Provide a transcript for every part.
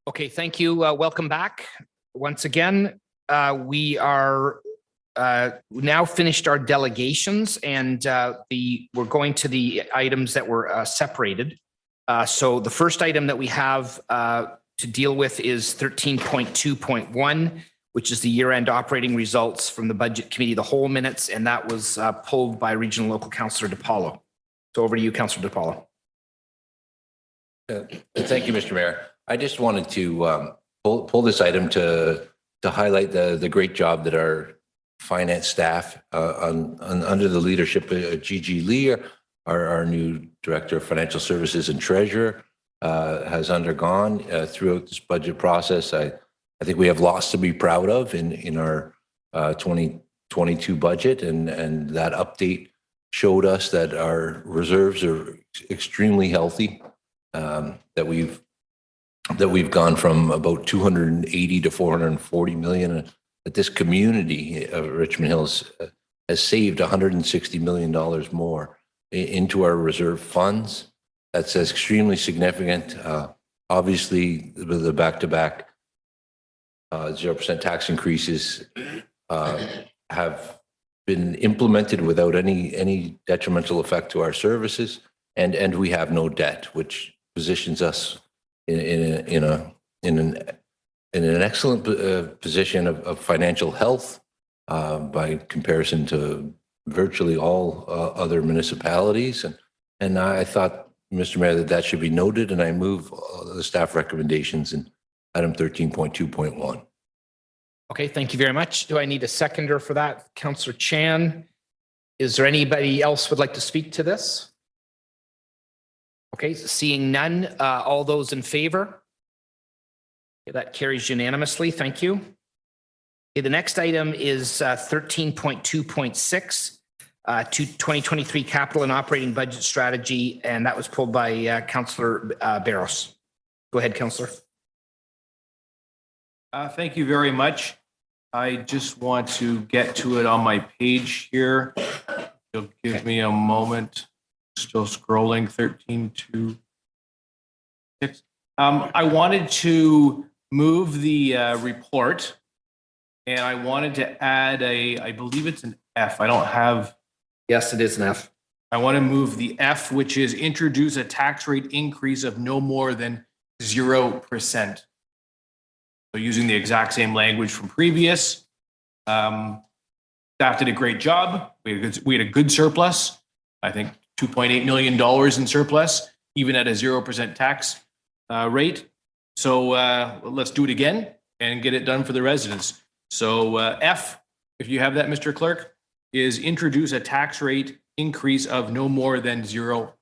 Okay, thank you. Welcome back. Once again, we are now finished our delegations, and we're going to the items that were separated. So the first item that we have to deal with is 13.2.1, which is the year-end operating results from the Budget Committee of the Whole minutes, and that was pulled by Regional Local Councillor DePaulo. So over to you, Councillor DePaulo. Thank you, Mr. Mayor. I just wanted to pull this item to highlight the great job that our finance staff under the leadership of Gigi Lee, our new Director of Financial Services and Treasurer, has undergone throughout this budget process. I think we have lots to be proud of in our 2022 budget, and that update showed us that our reserves are extremely healthy. That we've gone from about 280 to 440 million. That this community of Richmond Hills has saved $160 million more into our reserve funds. That's extremely significant. Obviously, the back-to-back 0% tax increases have been implemented without any detrimental effect to our services, and we have no debt, which positions us in an excellent position of financial health by comparison to virtually all other municipalities. And I thought, Mr. Mayor, that should be noted, and I move the staff recommendations in item 13.2.1. Okay, thank you very much. Do I need a seconder for that? Councillor Chan. Is there anybody else would like to speak to this? Okay, seeing none, all those in favor? Okay, that carries unanimously. Thank you. Okay, the next item is 13.2.6 to 2023 capital and operating budget strategy, and that was pulled by Councillor Barros. Go ahead, Councillor. Thank you very much. I just want to get to it on my page here. You'll give me a moment. Still scrolling 13.2.6. I wanted to move the report, and I wanted to add I believe it's an F. I don't have. Yes, it is an F. I want to move the F, which is introduce a tax rate increase of no more than 0%. So using the exact same language from previous. Staff did a great job. We had a good surplus. I think $2.8 million in surplus, even at a 0% tax rate. So let's do it again and get it done for the residents. So F, if you have that, Mr. Clerk, is introduce a tax rate increase of no more than 0%.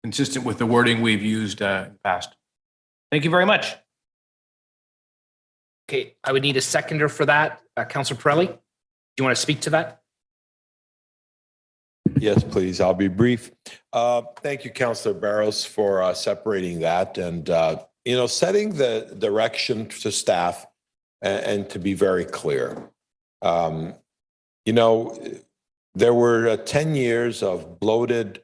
Consistent with the wording we've used in the past. Thank you very much. Okay, I would need a seconder for that. Councillor Pirelli, do you want to speak to that? Yes, please. I'll be brief. Thank you, Councillor Barros, for separating that and, setting the direction to staff and to be very clear. There were 10 years of bloated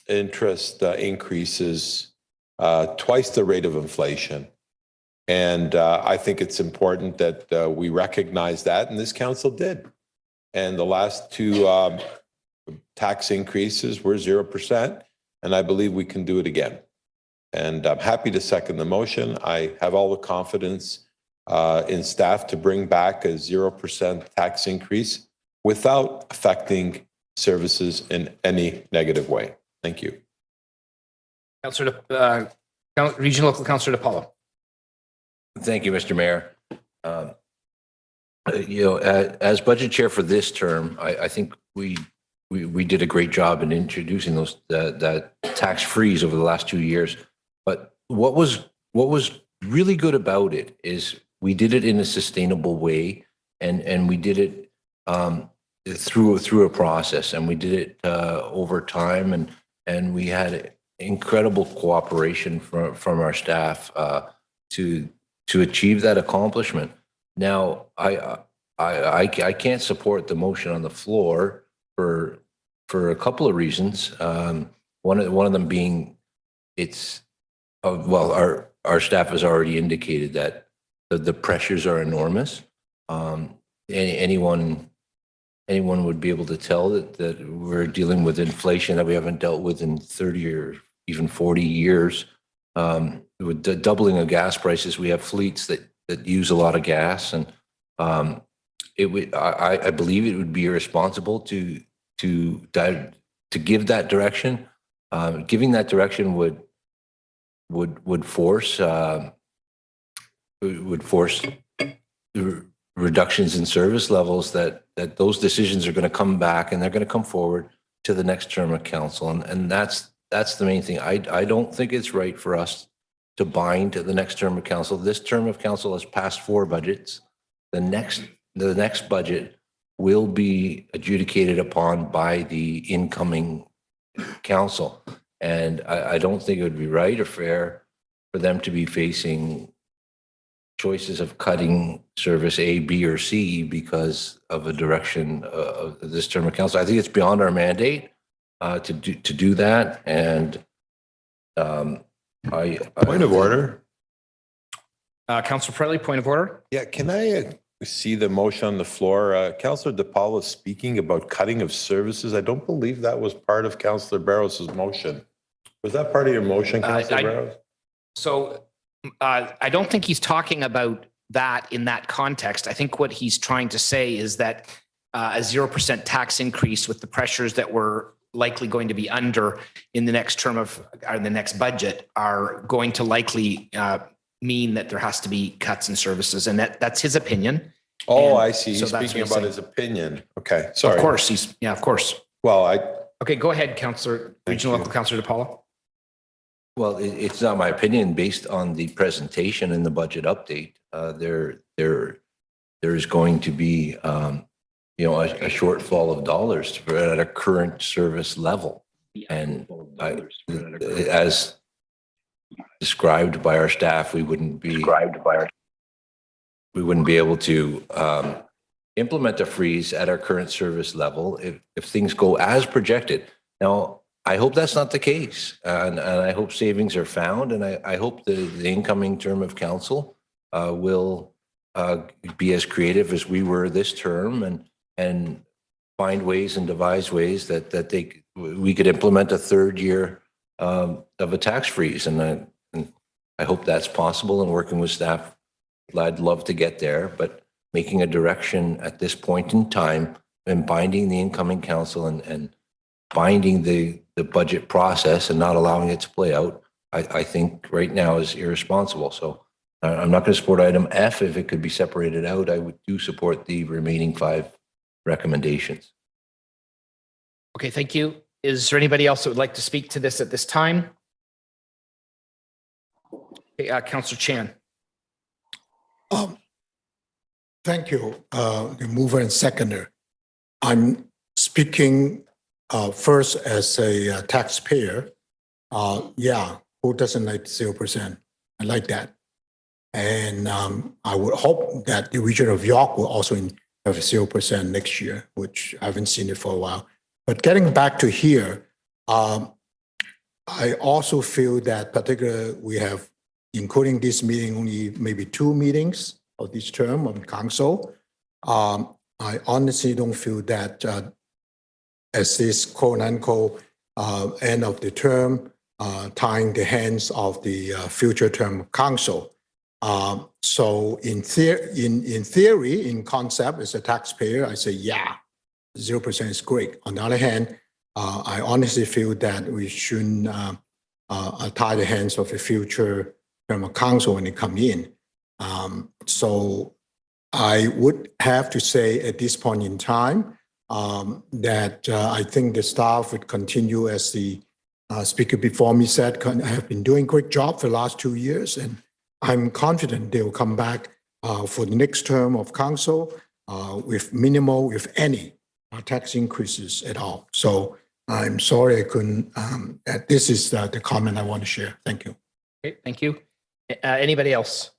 interest increases, twice the rate of inflation. And I think it's important that we recognize that, and this council did. And the last two tax increases were 0%, and I believe we can do it again. And I'm happy to second the motion. I have all the confidence in staff to bring back a 0% tax increase without affecting services in any negative way. Thank you. Regional Local Councillor DePaulo. Thank you, Mr. Mayor. As budget chair for this term, I think we did a great job in introducing that tax freeze over the last 2 years. But what was really good about it is we did it in a sustainable way, and we did it through a process, and we did it over time, and we had incredible cooperation from our staff to achieve that accomplishment. Now, I can't support the motion on the floor for a couple of reasons. One of them being it's Well, our staff has already indicated that the pressures are enormous. Anyone would be able to tell that we're dealing with inflation that we haven't dealt with in 30 or even 40 years. With the doubling of gas prices, we have fleets that use a lot of gas, and I believe it would be irresponsible to give that direction. Giving that direction would force reductions in service levels that those decisions are going to come back, and they're going to come forward to the next term of council. And that's the main thing. I don't think it's right for us to bind to the next term of council. This term of council has passed 4 budgets. The next budget will be adjudicated upon by the incoming council. And I don't think it would be right or fair for them to be facing choices of cutting service A, B, or C because of a direction of this term of council. I think it's beyond our mandate to do that. And Point of order. Councillor Fretley, point of order. Yeah, can I see the motion on the floor? Councillor DePaul is speaking about cutting of services. I don't believe that was part of Councillor Barros's motion. Was that part of your motion, Councillor Barros? So I don't think he's talking about that in that context. I think what he's trying to say is that a 0% tax increase with the pressures that we're likely going to be under in the next term of or the next budget are going to likely mean that there has to be cuts in services. And that's his opinion. Oh, And I see. so He's that's speaking what about he's his opinion. Okay, sorry. Of course. Of course. Well, Okay, go ahead, Councillor, Regional Local Councillor DePaulo. Well, it's not my opinion. Based on the presentation and the budget update, there is going to be a shortfall of dollars at a current service level, and as described by our staff, we wouldn't be able to implement a freeze at our current service level if things go as projected. Now, I hope that's not the case, and I hope savings are found, and I hope the incoming term of council will be as creative as we were this term, and find ways and devise ways that we could implement a 3rd year of a tax freeze, and I hope that's possible. And working with staff, I'd love to get there, but making a direction at this point in time and binding the incoming council and binding the budget process and not allowing it to play out, I think right now is irresponsible. So I'm not going to support item F. If it could be separated out, I would support the remaining 5 recommendations. Okay, thank you. Is there anybody else that would like to speak to this at this time? Okay, Councillor Chan. Thank you, the mover and seconder. I'm speaking first as a taxpayer. Who doesn't like 0%? I like that. And I would hope that the region of York will also have 0% next year, which I haven't seen it for a while. But getting back to here, I also feel that particularly we have, including this meeting, only maybe 2 meetings of this term of council. I honestly don't feel that as this quote unquote end of the term, tying the hands of the future term council. So in theory, in concept, as a taxpayer, I say, 0% is great. On the other hand, I honestly feel that we shouldn't tie the hands of the future term of council when they come in. So I would have to say at this point in time that I think the staff would continue, as the speaker before me said, have been doing a great job for the last 2 years. And I'm confident they will come back for the next term of council with minimal, if any, tax increases at all. So I'm sorry I couldn't. This is the comment I want to share. Thank you. Okay, thank you. Anybody else?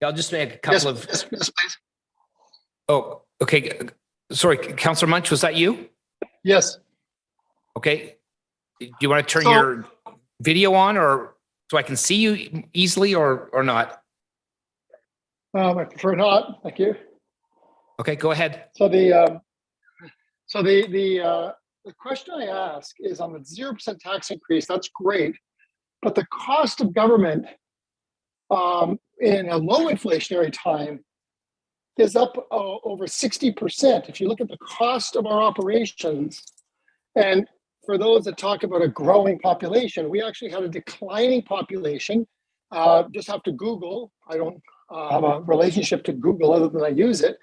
I'll just make a couple of. Yes, please. Oh, okay. Sorry, Councillor Munch, was that you? Yes. Okay. Do you want to turn your video on, or So I can see you easily or not? I prefer not, thank you. Okay, go ahead. So the question I ask is on the 0% tax increase, that's great. But the cost of government in a low inflationary time is up over 60%. If you look at the cost of our operations, and for those that talk about a growing population, we actually had a declining population. Just have to Google. I don't have a relationship to Google other than I use it.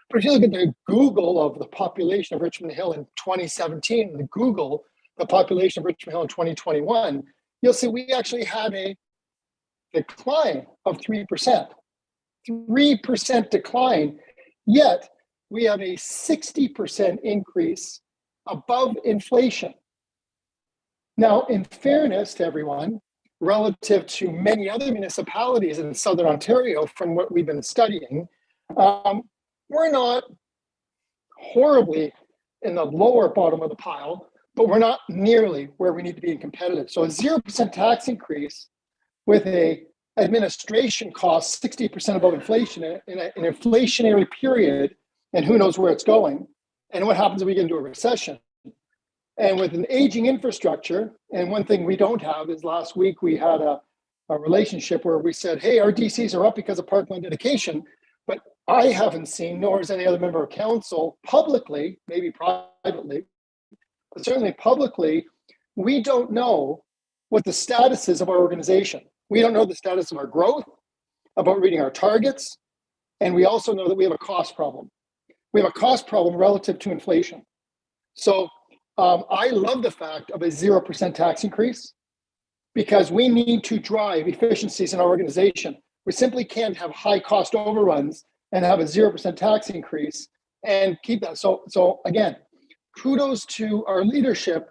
But if you look at the Google of the population of Richmond Hill in 2017, and the Google the population of Richmond Hill in 2021, you'll see we actually had a decline of 3%. 3% decline, yet we have a 60% increase above inflation. Now, in fairness to everyone, relative to many other municipalities in Southern Ontario, from what we've been studying, we're not horribly in the lower bottom of the pile, but we're not nearly where we need to be competitive. So a 0% tax increase with a administration cost 60% above inflation in an inflationary period, and who knows where it's going, and what happens if we get into a recession. And with an aging infrastructure, and one thing we don't have is last week we had a relationship where we said, hey, our DCs are up because of parkland dedication, but I haven't seen, nor has any other member of council publicly, maybe privately, but certainly publicly, we don't know what the status is of our organization. We don't know the status of our growth, about reading our targets, and we also know that we have a cost problem. We have a cost problem relative to inflation. So I love the fact of a 0% tax increase because we need to drive efficiencies in our organization. We simply can't have high cost overruns and have a 0% tax increase and keep that. So again, kudos to our leadership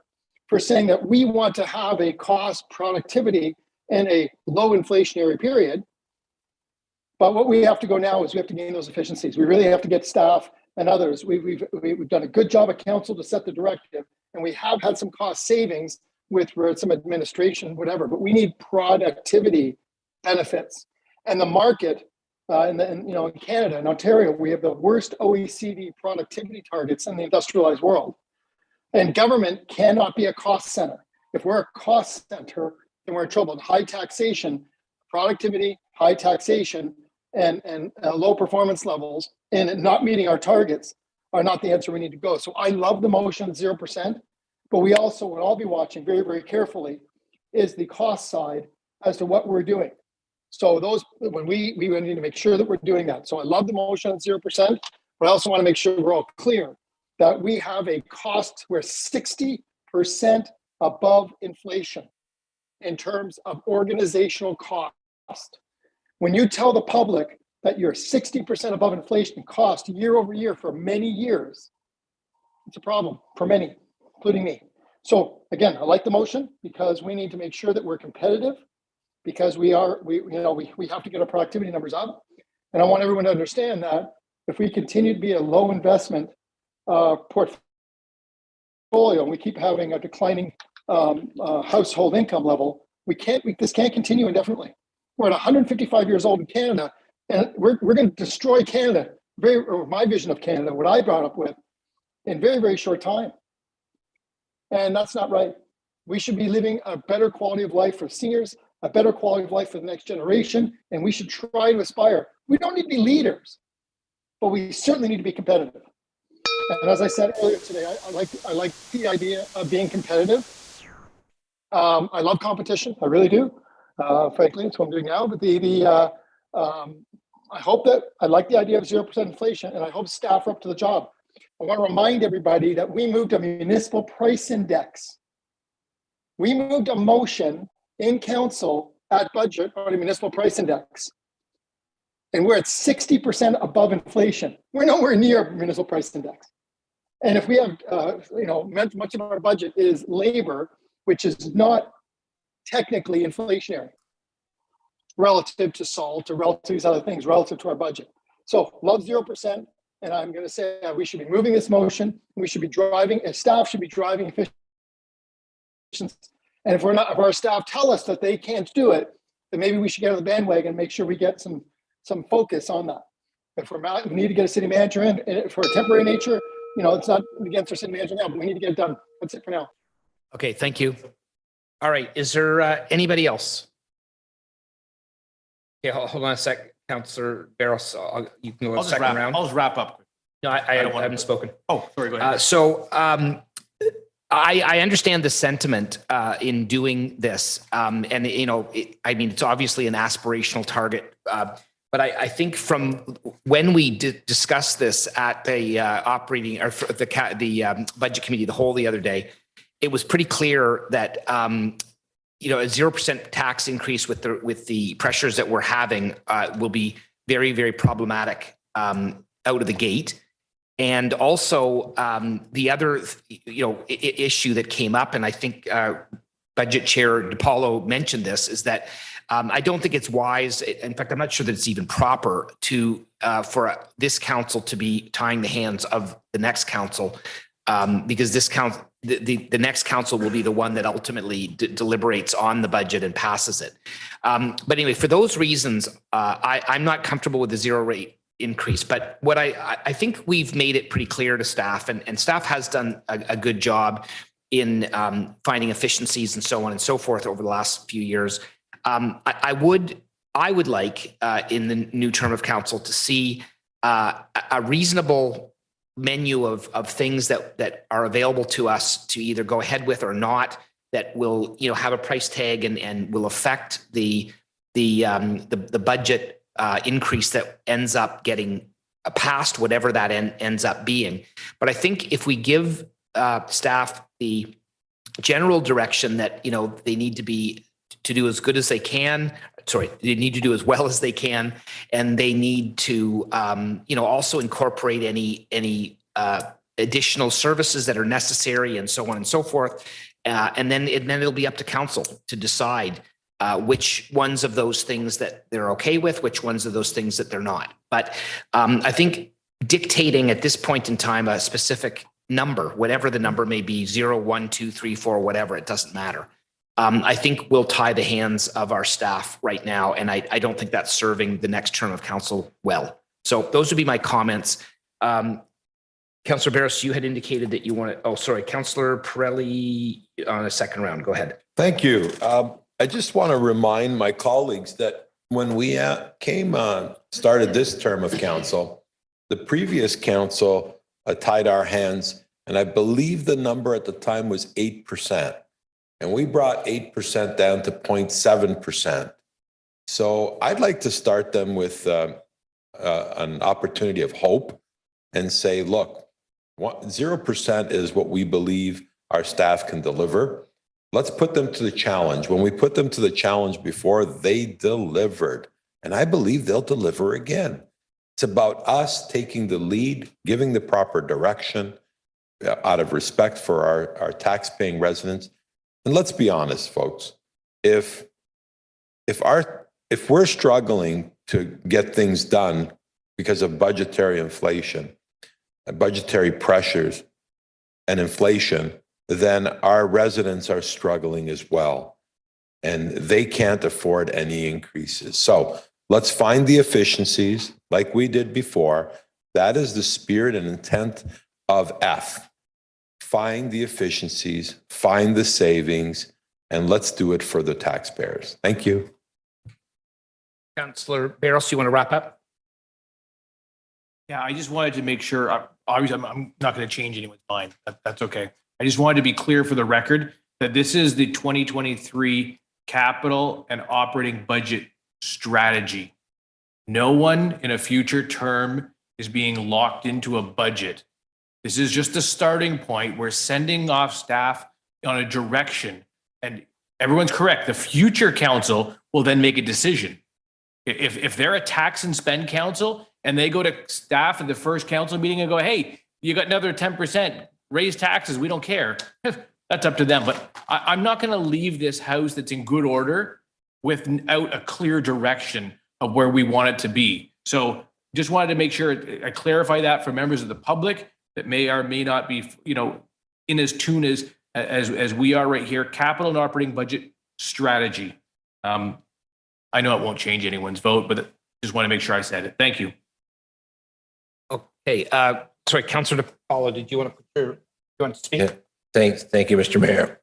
for saying that we want to have a cost productivity in a low inflationary period. But what we have to go now is we have to gain those efficiencies. We really have to get staff and others. We've done a good job at council to set the directive, and we have had some cost savings with some administration, whatever, but we need productivity benefits. And the market in Canada and Ontario, we have the worst OECD productivity targets in the industrialized world. And government cannot be a cost center. If we're a cost center, then we're in trouble. High taxation, productivity, high taxation, and low performance levels, and not meeting our targets are not the answer we need to go. So I love the motion 0%, but we also would all be watching very, very carefully is the cost side as to what we're doing. So those, when we need to make sure that we're doing that. So I love the motion at 0%, but I also want to make sure we're all clear that we have a cost, we're 60% above inflation in terms of organizational cost. When you tell the public that you're 60% above inflation cost year over year for many years, it's a problem for many, including me. So again, I like the motion because we need to make sure that we're competitive, because we have to get our productivity numbers up. And I want everyone to understand that if we continue to be a low investment portfolio and we keep having a declining household income level, this can't continue indefinitely. We're at 155 years old in Canada, and we're going to destroy Canada, or my vision of Canada, what I brought up with, in very, very short time. And that's not right. We should be living a better quality of life for seniors, a better quality of life for the next generation, and we should try to aspire. We don't need to be leaders, but we certainly need to be competitive. And as I said earlier today, I like the idea of being competitive. I love competition, I really do. Frankly, it's what I'm doing now. But I like the idea of 0% inflation, and I hope staff are up to the job. I want to remind everybody that we moved a municipal price index. We moved a motion in council at budget on a municipal price index, and we're at 60% above inflation. We're nowhere near municipal price index. And if we have, much of our budget is labor, which is not technically inflationary relative to salt or relative to these other things, relative to our budget. So love 0%. And I'm going to say we should be moving this motion. We should be driving, and staff should be driving efficiency. And if our staff tell us that they can't do it, then maybe we should get on the bandwagon and make sure we get some focus on that. If we need to get a city manager in for a temporary nature, it's not against our city manager now, but we need to get it done. That's it for now. Okay, thank you. All right, is there anybody else? Yeah, hold on a sec, Councillor Barros. You can go a second round. I'll just wrap up. No, I haven't spoken. Oh, sorry, go ahead. I understand the sentiment in doing this. And, it's obviously an aspirational target. But I think from when we discussed this at the operating or for the budget committee, the whole the other day, it was pretty clear that, a 0% tax increase with the pressures that we're having will be very, very problematic out of the gate. And also the other, issue that came up, and I think Budget Chair DiPaolo mentioned this, is that I don't think it's wise. In fact, I'm not sure that it's even proper to for this council to be tying the hands of the next council, because this council, the next council will be the one that ultimately deliberates on the budget and passes it. But anyway, for those reasons, I'm not comfortable with the zero rate increase. But what I think we've made it pretty clear to staff, and staff has done a good job in finding efficiencies and so on and so forth over the last few years. I would like in the new term of council to see a reasonable menu of things that are available to us to either go ahead with or not, that will have a price tag and will affect the budget increase that ends up getting past whatever that ends up being. But I think if we give staff the general direction that they need to do as good as they can. They need to do as well as they can, and they need to, also incorporate any additional services that are necessary, and so on and so forth. And then it'll be up to council to decide which ones of those things that they're okay with, which ones of those things that they're not. But I think dictating at this point in time a specific number, whatever the number may be, 0, 1, 2, 3, 4, whatever, it doesn't matter. I think we'll tie the hands of our staff right now, and I don't think that's serving the next term of council well. So those would be my comments. Councillor Barros, you had indicated that you want to, Councillor Pirelli on a second round. Go ahead. Thank you. I just want to remind my colleagues that when we started this term of council, the previous council tied our hands, and I believe the number at the time was 8%. And we brought 8% down to 0.7%. So I'd like to start them with an opportunity of hope and say, look, 0% is what we believe our staff can deliver. Let's put them to the challenge. When we put them to the challenge before, they delivered. And I believe they'll deliver again. It's about us taking the lead, giving the proper direction out of respect for our tax-paying residents. And let's be honest, folks, if we're struggling to get things done because of budgetary inflation, budgetary pressures and inflation, then our residents are struggling as well. And they can't afford any increases. So let's find the efficiencies like we did before. That is the spirit and intent of F. Find the efficiencies, find the savings, and let's do it for the taxpayers. Thank you. Councillor Barros, you want to wrap up? Yeah, I just wanted to make sure, obviously I'm not going to change anyone's mind. That's okay. I just wanted to be clear for the record that this is the 2023 capital and operating budget strategy. No one in a future term is being locked into a budget. This is just a starting point. We're sending off staff on a direction, and everyone's correct. The future council will then make a decision. If they're a tax and spend council and they go to staff at the first council meeting and go, hey, you got another 10%, raise taxes, we don't care. That's up to them. But I'm not going to leave this house that's in good order without a clear direction of where we want it to be. So just wanted to make sure I clarify that for members of the public that may or may not be, in as tune as as we are right here, capital and operating budget strategy. I know it won't change anyone's vote, but just want to make sure I said it. Thank you. Okay, sorry, Councillor DePaula, did you want to speak? Yeah. Thank you, Mr. Mayor.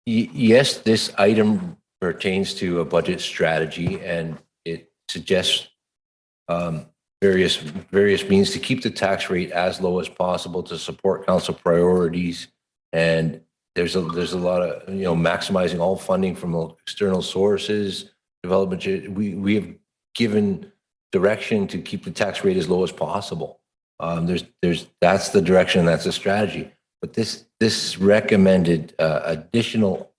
Yes, this item pertains to a budget strategy, and it suggests various means to keep the tax rate as low as possible to support council priorities. And there's a lot of, maximizing all funding from external sources, development. We have given direction to keep the tax rate as low as possible. That's the direction, that's the strategy. But this recommended additional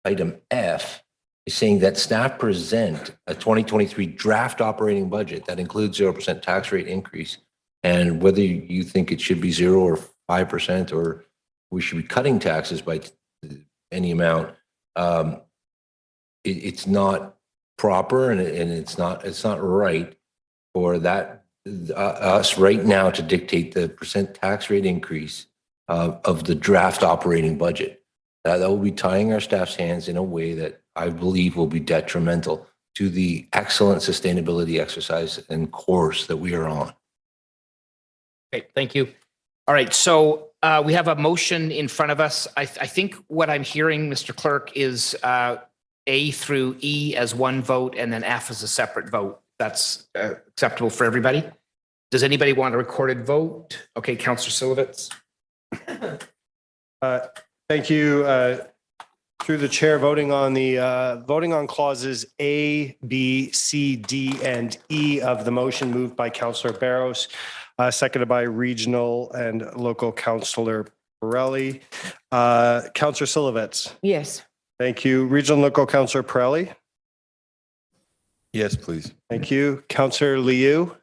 item F is saying that staff present a 2023 draft operating budget that includes 0% tax rate increase. And whether you think it should be 0 or 5%, or we should be cutting taxes by any amount, it's not proper, and it's not right for that us right now to dictate the percent tax rate increase of the draft operating budget. That will be tying our staff's hands in a way that I believe will be detrimental to the excellent sustainability exercise and course that we are on. Okay, thank you. All right, so we have a motion in front of us. I think what I'm hearing, Mr. Clerk, is A through E as one vote and then F as a separate vote. That's acceptable for everybody. Does anybody want a recorded vote? Okay, Councillor Silovitz. Thank you. Through the chair, voting on clauses A, B, C, D, and E of the motion, moved by Councillor Barros, seconded by regional and local Councillor Pirelli. Councillor Silovitz. Yes. Thank you. Regional and local Councillor Pirelli. Yes, please. Thank you. Councillor Liu.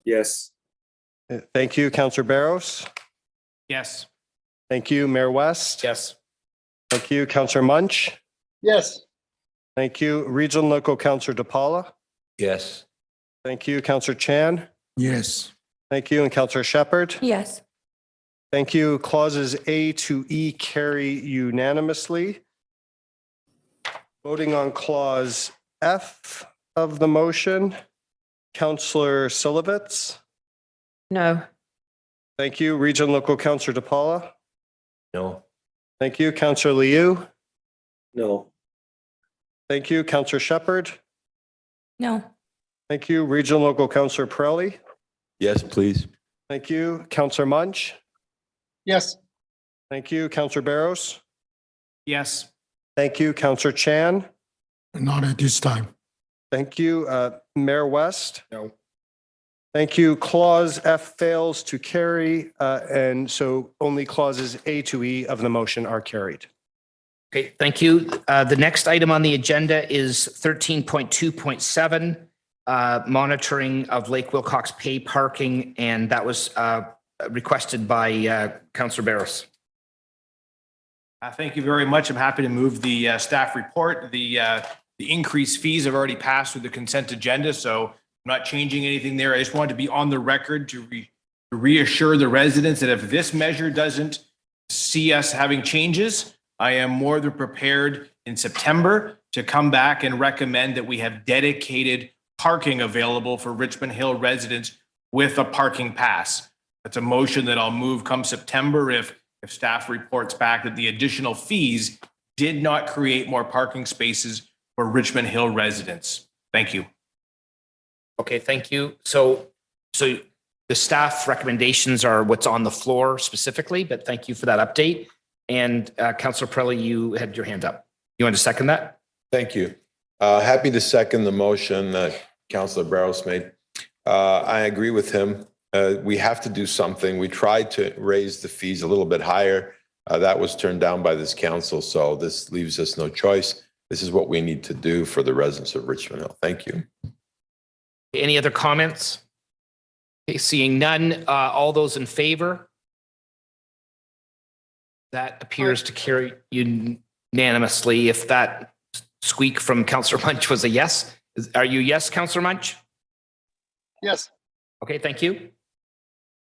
Yes. Thank you. Councillor Barros. Yes. Thank you. Mayor West. Yes. Thank you. Councillor Munch. Yes. Thank you. Regional and local Councillor DePaula. Yes. Thank you. Councillor Chan. Yes. Thank you. And Councillor Shepherd. Yes. Thank you. Clauses A to E carry unanimously. Voting on clause F of the motion, Councillor Silovitz. No. Thank you. Regional local Councillor DePaula. No. Thank you. Councillor Liu. No. Thank you. Councillor Shepherd. No. Thank you. Regional local Councillor Pirelli. Yes, please. Thank you. Councillor Munch. Yes. Thank you. Councillor Barros. Yes. Thank you. Councillor Chan. Not at this time. Thank you. Mayor West. No. Thank you. Clause F fails to carry, and so only clauses A to E of the motion are carried. Okay, thank you. The next item on the agenda is 13.2.7, monitoring of Lake Wilcox pay parking, and that was requested by Councillor Barros. Thank you very much. I'm happy to move the staff report. The increased fees have already passed through the consent agenda, so I'm not changing anything there. I just wanted to be on the record to reassure the residents that if this measure doesn't see us having changes, I am more than prepared in September to come back and recommend that we have dedicated parking available for Richmond Hill residents with a parking pass. That's a motion that I'll move come September if staff reports back that the additional fees did not create more parking spaces for Richmond Hill residents. Thank you. Okay, thank you. So the staff recommendations are what's on the floor specifically, but thank you for that update. And Councillor Pirelli, you had your hand up. You want to second that? Thank you. Happy to second the motion that Councillor Barros made. I agree with him. We have to do something. We tried to raise the fees a little bit higher. That was turned down by this council, so this leaves us no choice. This is what we need to do for the residents of Richmond Hill. Thank you. Any other comments? Okay, seeing none, all those in favor? That appears to carry unanimously. If that squeak from Councillor Munch was a yes, are you yes, Councillor Munch? Yes. Okay, thank you.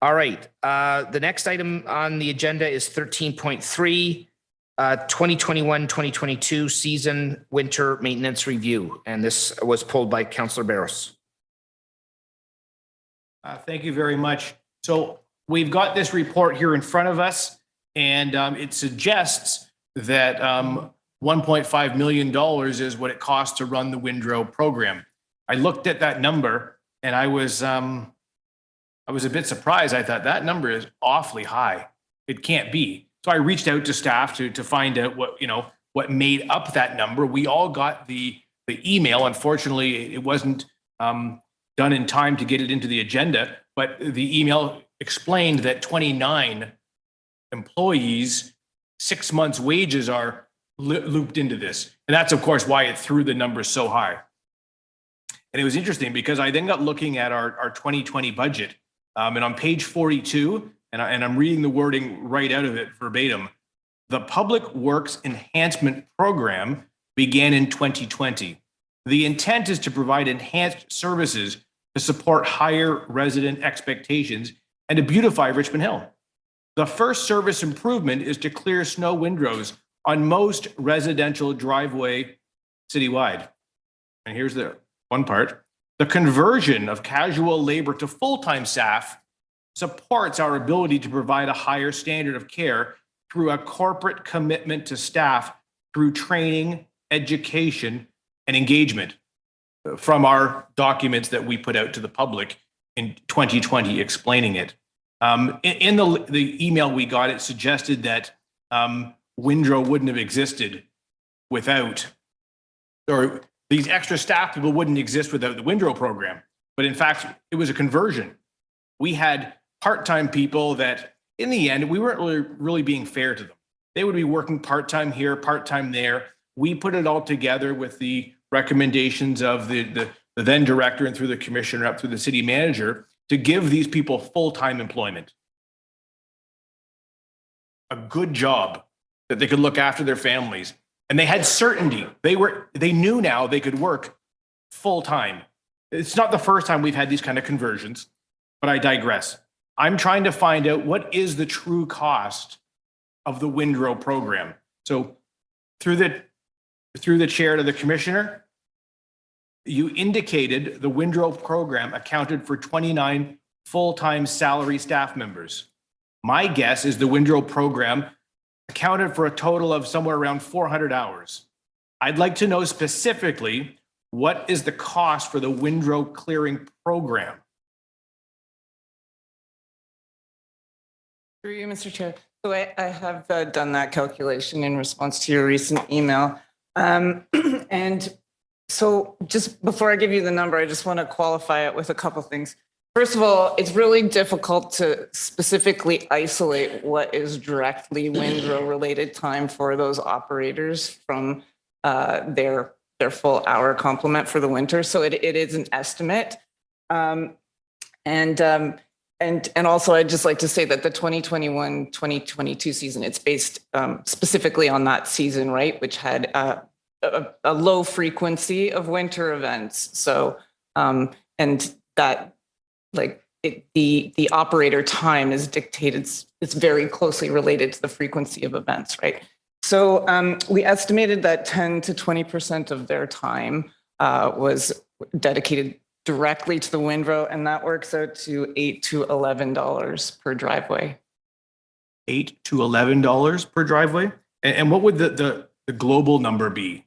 All right, the next item on the agenda is 13.3, 2021-2022 season winter maintenance review. And this was pulled by Councillor Barros. Thank you very much. So we've got this report here in front of us, and it suggests that $1.5 million is what it costs to run the Windrow program. I looked at that number and I was a bit surprised. I thought that number is awfully high. It can't be. So I reached out to staff to find out what made up that number. We all got the email. Unfortunately, it wasn't done in time to get it into the agenda, but the email explained that 29 employees, 6 months' wages are looped into this. And that's, of course, why it threw the numbers so high. And it was interesting because I then got looking at our 2020 budget. And on page 42, and I'm reading the wording right out of it verbatim, the Public Works Enhancement Program began in 2020. The intent is to provide enhanced services to support higher resident expectations and to beautify Richmond Hill. The first service improvement is to clear snow windrows on most residential driveway citywide. And here's the one part. The conversion of casual labor to full-time staff supports our ability to provide a higher standard of care through a corporate commitment to staff through training, education, and engagement from our documents that we put out to the public in 2020 explaining it. In the email we got, it suggested that Windrow wouldn't have existed without, or these extra staff people wouldn't exist without the Windrow program. But in fact, it was a conversion. We had part-time people that in the end, we weren't really being fair to them. They would be working part-time here, part-time there. We put it all together with the recommendations of the then director and through the commissioner up through the city manager to give these people full-time employment. A good job that they could look after their families. And they had certainty. They knew now they could work full-time. It's not the first time we've had these kind of conversions, but I digress. I'm trying to find out what is the true cost of the Windrow program. So through the chair to the commissioner, you indicated the Windrow program accounted for 29 full-time salary staff members. My guess is the Windrow program accounted for a total of somewhere around 400 hours. I'd like to know specifically what is the cost for the Windrow clearing program? Through you, Mr. Chair. So I have done that calculation in response to your recent email. And so just before I give you the number, I just want to qualify it with a couple things. First of all, it's really difficult to specifically isolate what is directly Windrow related time for those operators from their full hour complement for the winter. So it is an estimate. And also I'd just like to say that the 2021-2022 season, it's based specifically on that season, right? Which had a low frequency of winter events. So, and that the operator time is dictated, it's very closely related to the frequency of events, right? So we estimated that 10 to 20% of their time was dedicated directly to the Windrow, and that works out to $8 to $11 per driveway. $8 to $11 per driveway? And what would the global number be?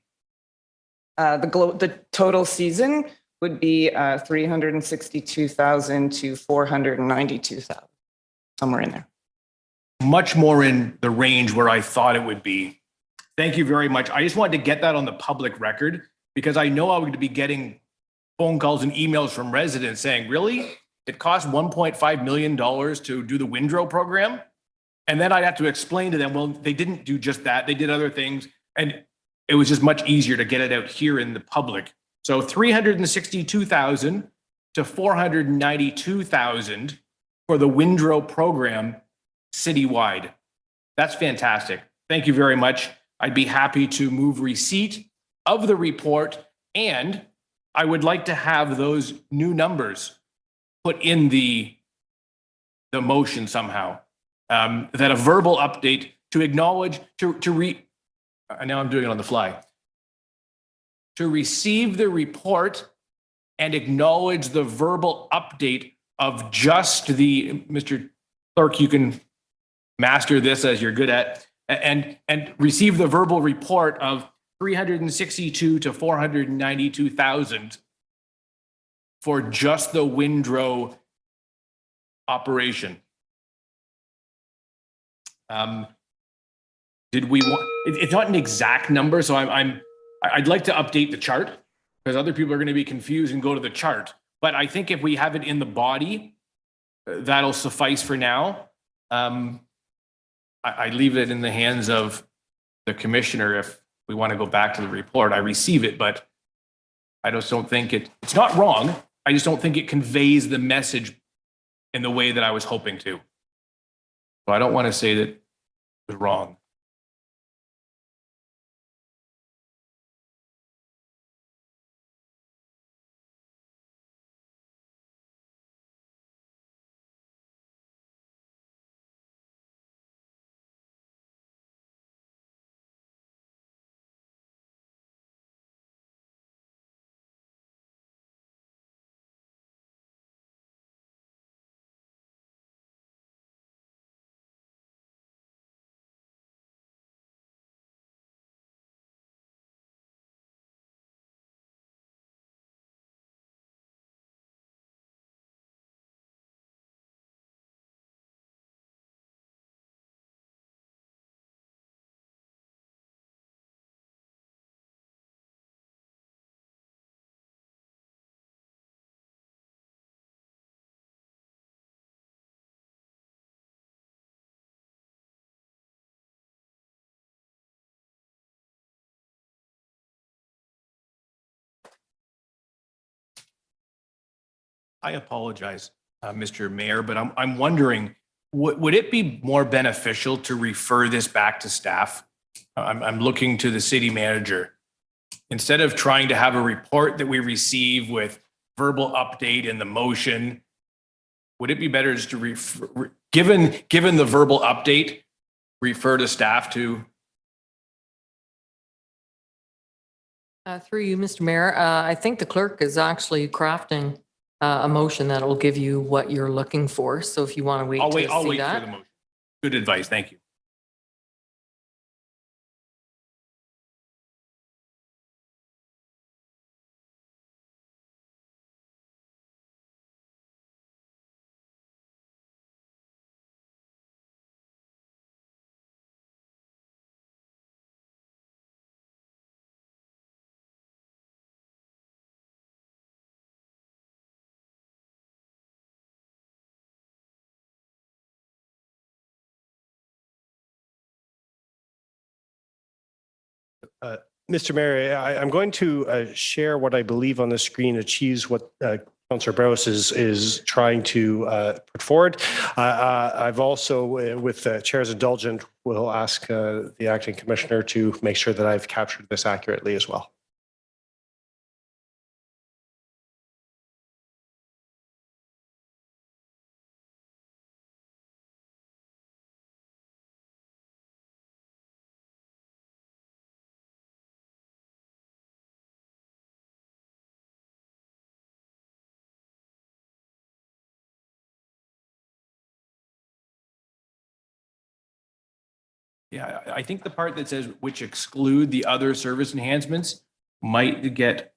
The total season would be 362,000 to 492,000, somewhere in there. Much more in the range where I thought it would be. Thank you very much. I just wanted to get that on the public record because I know I'm going to be getting phone calls and emails from residents saying, really? It cost $1.5 million to do the Windrow program? And then I'd have to explain to them, well, they didn't do just that. They did other things. And it was just much easier to get it out here in the public. So 362,000 to 492,000 for the Windrow program citywide. That's fantastic. Thank you very much. I'd be happy to move receipt of the report, and I would like to have those new numbers put in the the motion somehow. That a verbal update to acknowledge, now I'm doing it on the fly. To receive the report and acknowledge the verbal update of just Mr. Clerk, you can master this as you're good at, and receive the verbal report of 362 to 492,000 for just the windrow operation. Did we want, it's not an exact number, so I'd like to update the chart because other people are going to be confused and go to the chart. But I think if we have it in the body, that'll suffice for now. I leave it in the hands of the commissioner. If we want to go back to the report, I receive it, but I just don't think it's not wrong. I just don't think it conveys the message in the way that I was hoping to. So I don't want to say that it was wrong. I apologize, Mr. Mayor, but I'm wondering, would it be more beneficial to refer this back to staff? I'm looking to the city manager. Instead of trying to have a report that we receive with verbal update in the motion, would it be better just to given the verbal update, refer to staff to? Through you, Mr. Mayor, I think the clerk is actually crafting a motion that will give you what you're looking for. So if you want to wait I'll to wait see for that. the motion. Good advice. Thank you. Mr. Mayor, I'm going to share what I believe on the screen achieves what Councillor Barros is trying to put forward. I've also, with the chair's indulgence, will ask the acting commissioner to make sure that I've captured this accurately as well. Yeah, I think the part that says which exclude the other service enhancements might get,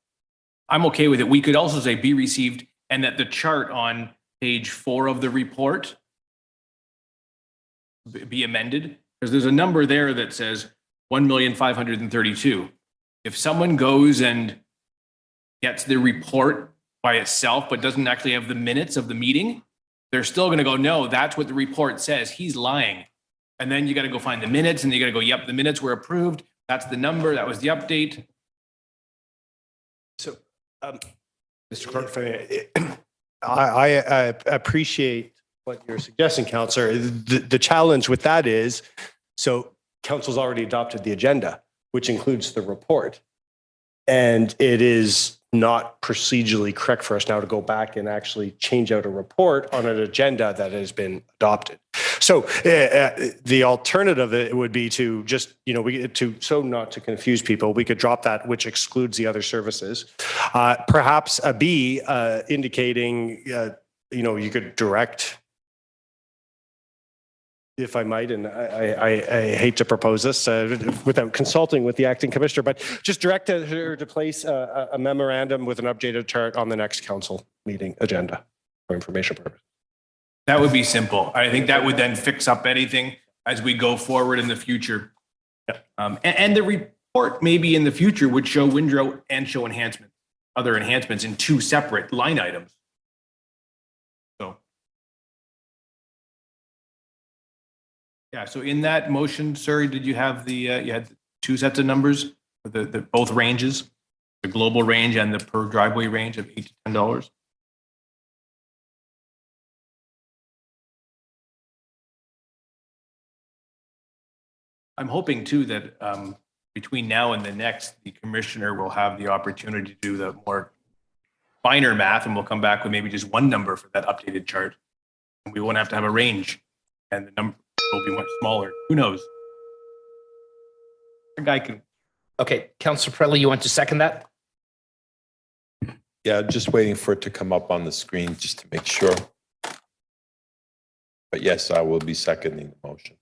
I'm okay with it. We could also say be received and that the chart on page 4 of the report be amended because there's a number there that says 1,532,000. If someone goes and gets the report by itself but doesn't actually have the minutes of the meeting, they're still going to go, no, that's what the report says. He's lying. And then you got to go find the minutes and you got to go, yep, the minutes were approved. That's the number. That was the update. So, Mr. Clerk, I appreciate what you're suggesting, Councillor. The challenge with that is, so Council's already adopted the agenda, which includes the report. And it is not procedurally correct for us now to go back and actually change out a report on an agenda that has been adopted. So the alternative would be to just, so not to confuse people, we could drop that, which excludes the other services. Perhaps a B indicating, you could direct, if I might, and I hate to propose this without consulting with the acting commissioner, but just direct her to place a memorandum with an updated chart on the next council meeting agenda for information purposes. That would be simple. I think that would then fix up anything as we go forward in the future. And the report maybe in the future would show windrow and show other enhancements in two separate line items. So. Yeah, so in that motion, sir, did you have you had two sets of numbers, the both ranges, the global range and the per driveway range of $8 to $10? I'm hoping too that between now and the next, the commissioner will have the opportunity to do the more finer math, and we'll come back with maybe just one number for that updated chart. And we won't have to have a range, and the number will be much smaller. Who knows? A guy can. Okay, Councillor Pirelli, you want to second that? Yeah, just waiting for it to come up on the screen just to make sure. But yes, I will be seconding the motion.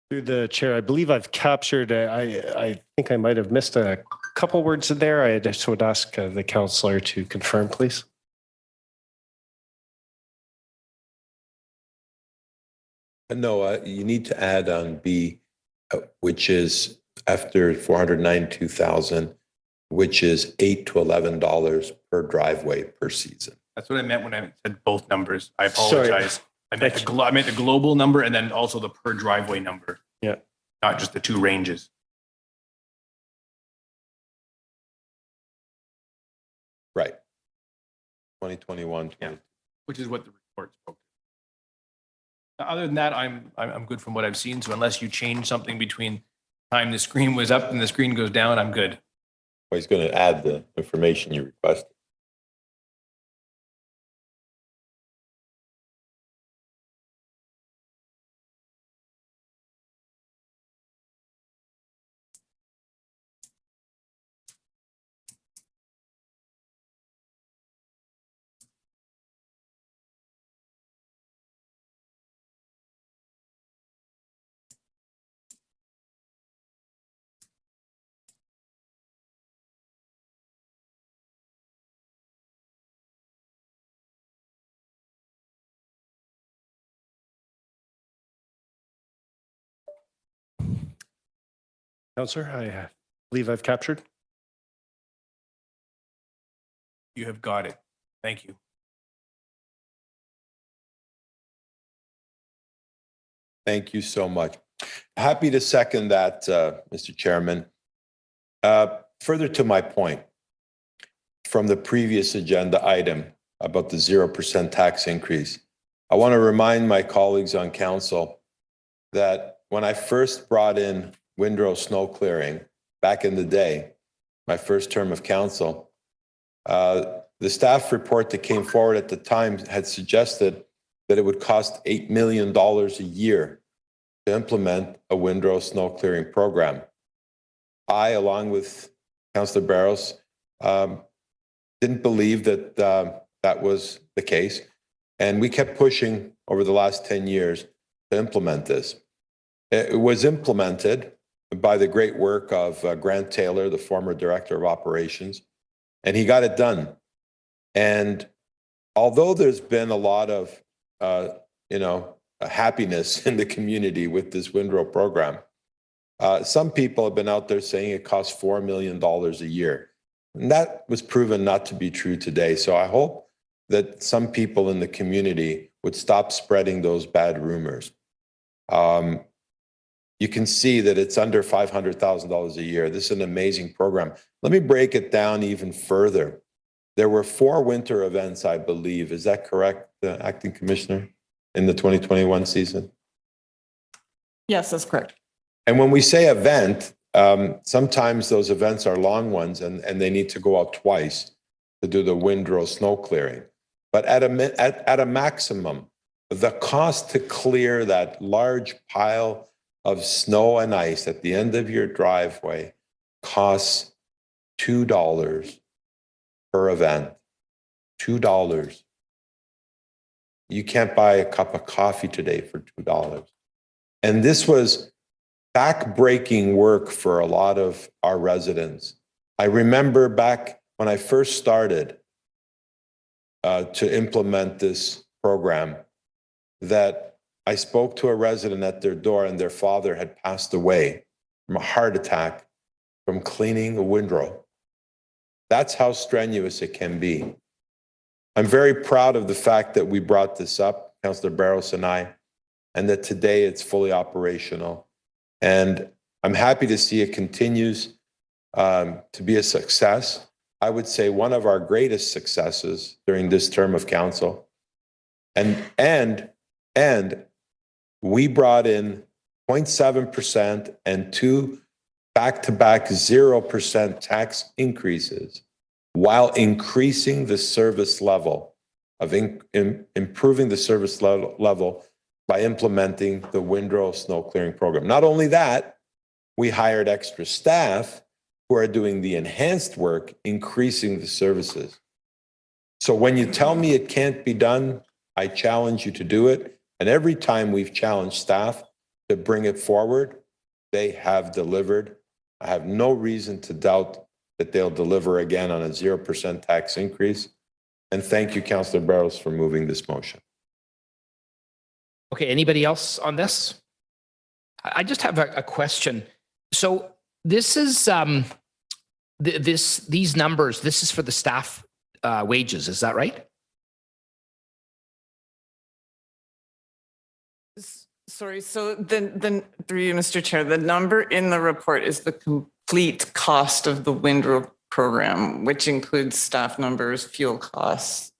Through the chair, I believe I've captured, I think I might have missed a couple words in there. I just would ask the councillor to confirm, please. No, you need to add on B, which is after 492,000, which is $8 to $11 per driveway per season. That's what I meant when I said both numbers. I apologize. Sorry. I meant the global number and then also the per driveway number. Yeah. Not just the two ranges. Right. 2021. Yeah. Which is what the report spoke to. Other than that, I'm good from what I've seen. So unless you change something between the time the screen was up and the screen goes down, I'm good. Well, he's going to add the information you requested. Councillor, I believe I've captured. You have got it. Thank you. Thank you so much. Happy to second that, Mr. Chairman. Further to my point from the previous agenda item about the 0% tax increase, I want to remind my colleagues on council that when I first brought in windrow snow clearing back in the day, my first term of council, the staff report that came forward at the time had suggested that it would cost $8 million a year to implement a windrow snow clearing program. I, along with Councillor Barros, didn't believe that that was the case. And we kept pushing over the last 10 years to implement this. It was implemented by the great work of Grant Taylor, the former director of operations, and he got it done. And although there's been a lot of, happiness in the community with this windrow program, some people have been out there saying it costs $4 million a year. And that was proven not to be true today. So I hope that some people in the community would stop spreading those bad rumors. You can see that it's under $500,000 a year. This is an amazing program. Let me break it down even further. There were 4 winter events, I believe. Is that correct, Acting Commissioner, in the 2021 season? Yes, that's correct. And when we say event, sometimes those events are long ones and they need to go out twice to do the windrow snow clearing. But at a maximum, the cost to clear that large pile of snow and ice at the end of your driveway costs $2 per event. $2. You can't buy a cup of coffee today for $2. And this was back-breaking work for a lot of our residents. I remember back when I first started to implement this program, that I spoke to a resident at their door and their father had passed away from a heart attack from cleaning a windrow. That's how strenuous it can be. I'm very proud of the fact that we brought this up, Councillor Barros and I, and that today it's fully operational. And I'm happy to see it continues to be a success. I would say one of our greatest successes during this term of council. And we brought in 0.7% and 2 back-to-back 0% tax increases while increasing the service level of improving the service level by implementing the windrow snow clearing program. Not only that, we hired extra staff who are doing the enhanced work, increasing the services. So when you tell me it can't be done, I challenge you to do it. And every time we've challenged staff to bring it forward, they have delivered. I have no reason to doubt that they'll deliver again on a 0% tax increase. And thank you, Councillor Barros, for moving this motion. Okay, anybody else on this? I just have a question. So this is these numbers, this is for the staff wages, is that right? Sorry, so then through you, Mr. Chair, the number in the report is the complete cost of the windrow program, which includes staff numbers, fuel costs,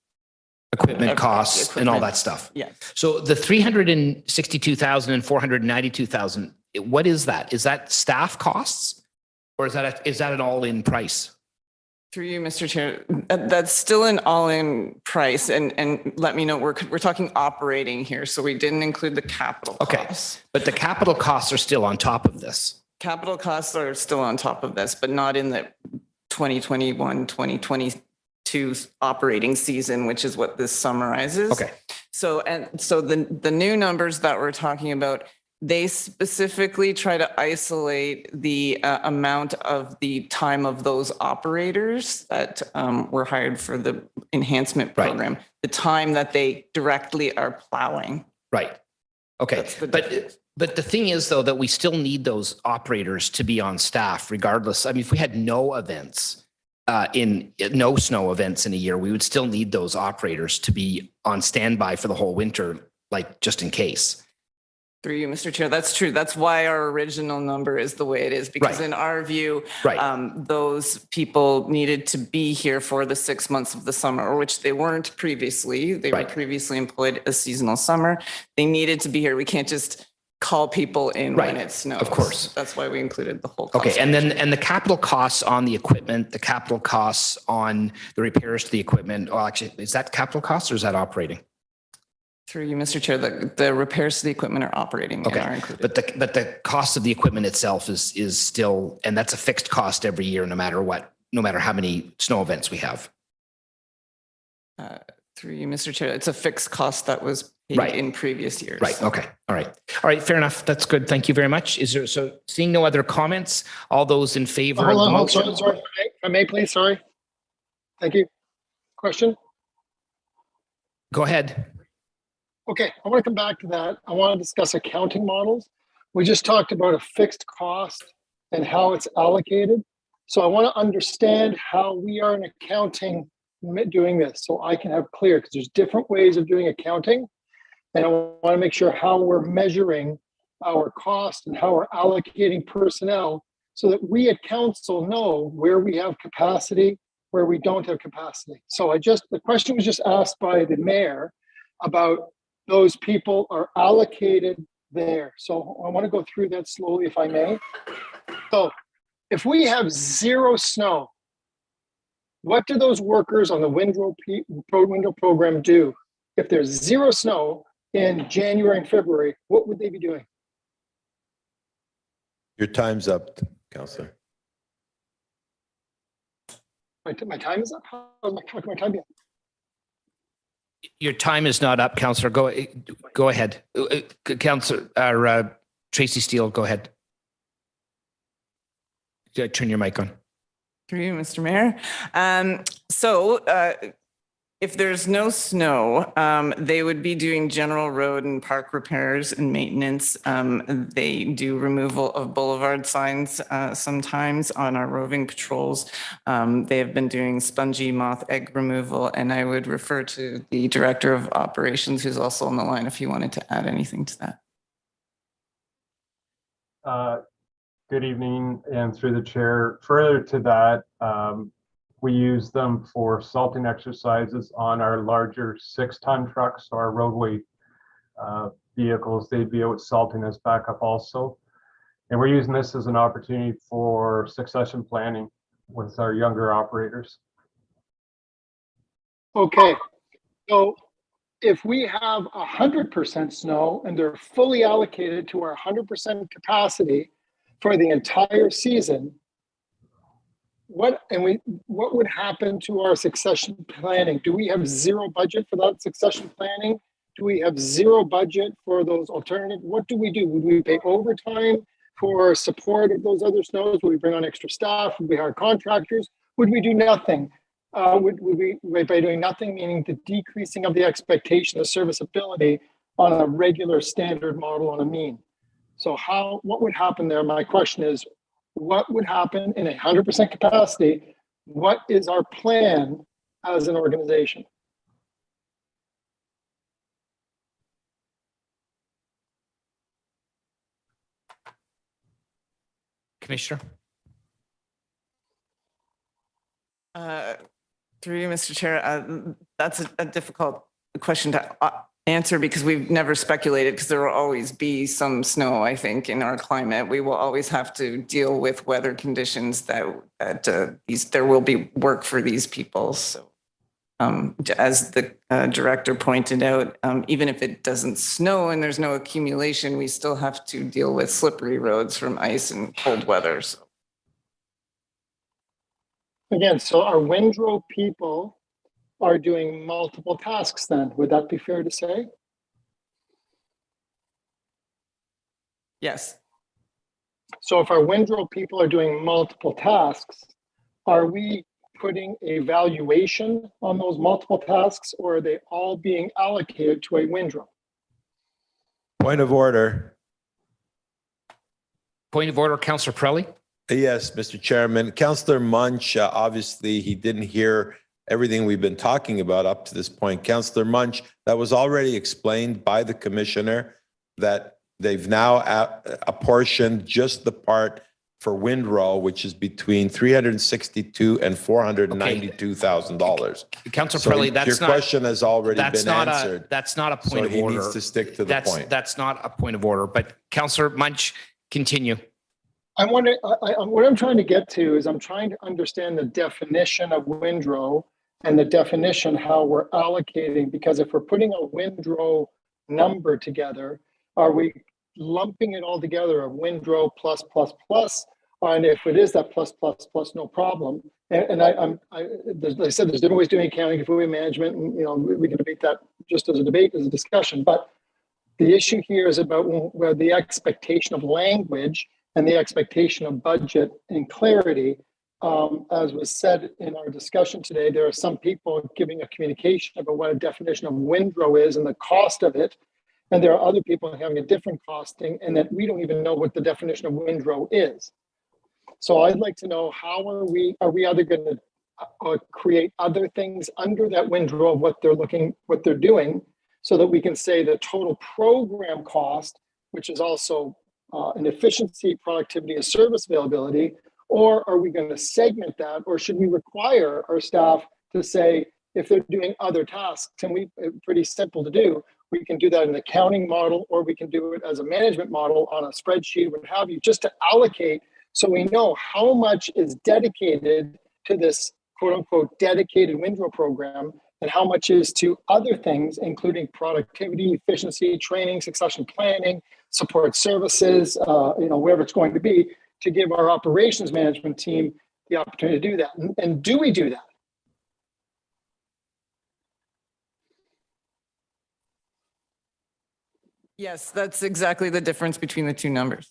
Equipment costs and all that stuff. Yes. So the 362,000 and 492,000, what is that? Is that staff costs or is that an all-in price? Through you, Mr. Chair, that's still an all-in price, and let me know, we're talking operating here, so we didn't include the capital costs. But the capital costs are still on top of this. Capital costs are still on top of this, but not in the 2021, 2022 operating season, which is what this summarizes. Okay. So the new numbers that we're talking about, they specifically try to isolate the amount of the time of those operators that were hired for the enhancement program, the time that they directly are plowing. Right. Okay. But the thing is, though, that we still need those operators to be on staff regardless. I mean, if we had no events, no snow events in a year, we would still need those operators to be on standby for the whole winter, like just in case. Through you, Mr. Chair, that's true. That's why our original number is the way it is, because in our view, those people needed to be here for the 6 months of the summer, or which they weren't previously. They were previously employed as seasonal summer. They needed to be here. We can't just call people in when it snows. Of course. That's why we included the whole cost. Okay, and the capital costs on the equipment, the capital costs on the repairs to the equipment, well, actually, is that capital costs or is that operating? Through you, Mr. Chair, the repairs to the equipment are operating and are included. But the cost of the equipment itself is still, and that's a fixed cost every year, no matter what no matter how many snow events we have. Through you, Mr. Chair, it's a fixed cost that was paid Right. in previous years. Right. Okay. All right. All right. Fair enough. That's good. Thank you very much. So seeing no other comments, all those in favor of Hold the on, motion? sorry, if I may, please, sorry. Thank you. Question? Go ahead. Okay, I want to come back to that. I want to discuss accounting models. We just talked about a fixed cost and how it's allocated. So I want to understand how we are in accounting doing this so I can have clear, because there's different ways of doing accounting. And I want to make sure how we're measuring our cost and how we're allocating personnel so that we at council know where we have capacity, where we don't have capacity. So the question was just asked by the mayor about those people are allocated there. So I want to go through that slowly if I may. So if we have zero snow, what do those workers on the window program do? If there's zero snow in January and February, what would they be doing? Your time's up, Councillor. My time is up? How's my time yet? Your time is not up, Councillor. Go ahead. Councillor Tracy Steele, go ahead. Turn your mic on. Through you, Mr. Mayor. If there's no snow, they would be doing general road and park repairs and maintenance. They do removal of boulevard signs sometimes on our roving patrols. They have been doing spongy moth egg removal, and I would refer to the Director of Operations, who's also on the line, if you wanted to add anything to that. Good evening, and through the chair. Further to that, we use them for salting exercises on our larger 6-ton trucks, so our roadway vehicles. They'd be out salting as backup also. And we're using this as an opportunity for succession planning with our younger operators. Okay, so if we have 100% snow and they're fully allocated to our 100% capacity for the entire season, what would happen to our succession planning? Do we have zero budget for that succession planning? Do we have zero budget for those alternatives? What do we do? Would we pay overtime for support of those other snows? Would we bring on extra staff? Would we hire contractors? Would we do nothing? Would we, by doing nothing, meaning the decreasing of the expectation of serviceability on a regular standard model on a mean? So what would happen there? My question is, what would happen in 100% capacity? What is our plan as an organization? Commissioner? Through you, Mr. Chair, that's a difficult question to answer because we've never speculated, because there will always be some snow, I think, in our climate. We will always have to deal with weather conditions that there will be work for these people. So as the director pointed out, even if it doesn't snow and there's no accumulation, we still have to deal with slippery roads from ice and cold weather. So. Again, so our windrow people are doing multiple tasks then. Would that be fair to say? Yes. So if our windrow people are doing multiple tasks, are we putting a valuation on those multiple tasks, or are they all being allocated to a windrow? Point of order. Point of order, Councillor Prelli. Yes, Mr. Chairman. Councillor Munch, obviously he didn't hear everything we've been talking about up to this point. Councillor Munch, that was already explained by the commissioner that they've now apportioned just the part for windrow, which is between $362,000 and $492,000. Councillor Prelli, that's your not. question has already been answered. That's not a point So of he order. needs to stick to the point. That's not a point of order. But Councillor Munch, continue. I'm wondering, what I'm trying to get to is I'm trying to understand the definition of windrow and the definition how we're allocating, because if we're putting a windrow number together, are we lumping it all together of windrow plus plus plus? And if it is that plus plus plus, no problem. And I said, there's different ways doing accounting, different way of management, and we can debate that just as a debate, as a discussion. But the issue here is about where the expectation of language and the expectation of budget and clarity. As was said in our discussion today, there are some people giving a communication about what a definition of windrow is and the cost of it. And there are other people having a different costing, and that we don't even know what the definition of windrow is. So I'd like to know, how are we either going to create other things under that windrow of what they're doing, so that we can say the total program cost, which is also an efficiency, productivity, and service availability, or are we going to segment that, or should we require our staff to say, if they're doing other tasks, and pretty simple to do, we can do that in an accounting model, or we can do it as a management model on a spreadsheet, what have you, just to allocate, so we know how much is dedicated to this quote unquote dedicated windrow program, and how much is to other things, including productivity, efficiency, training, succession planning, support services, wherever it's going to be, to give our operations management team the opportunity to do that. And do we do that? Yes, that's exactly the difference between the two numbers.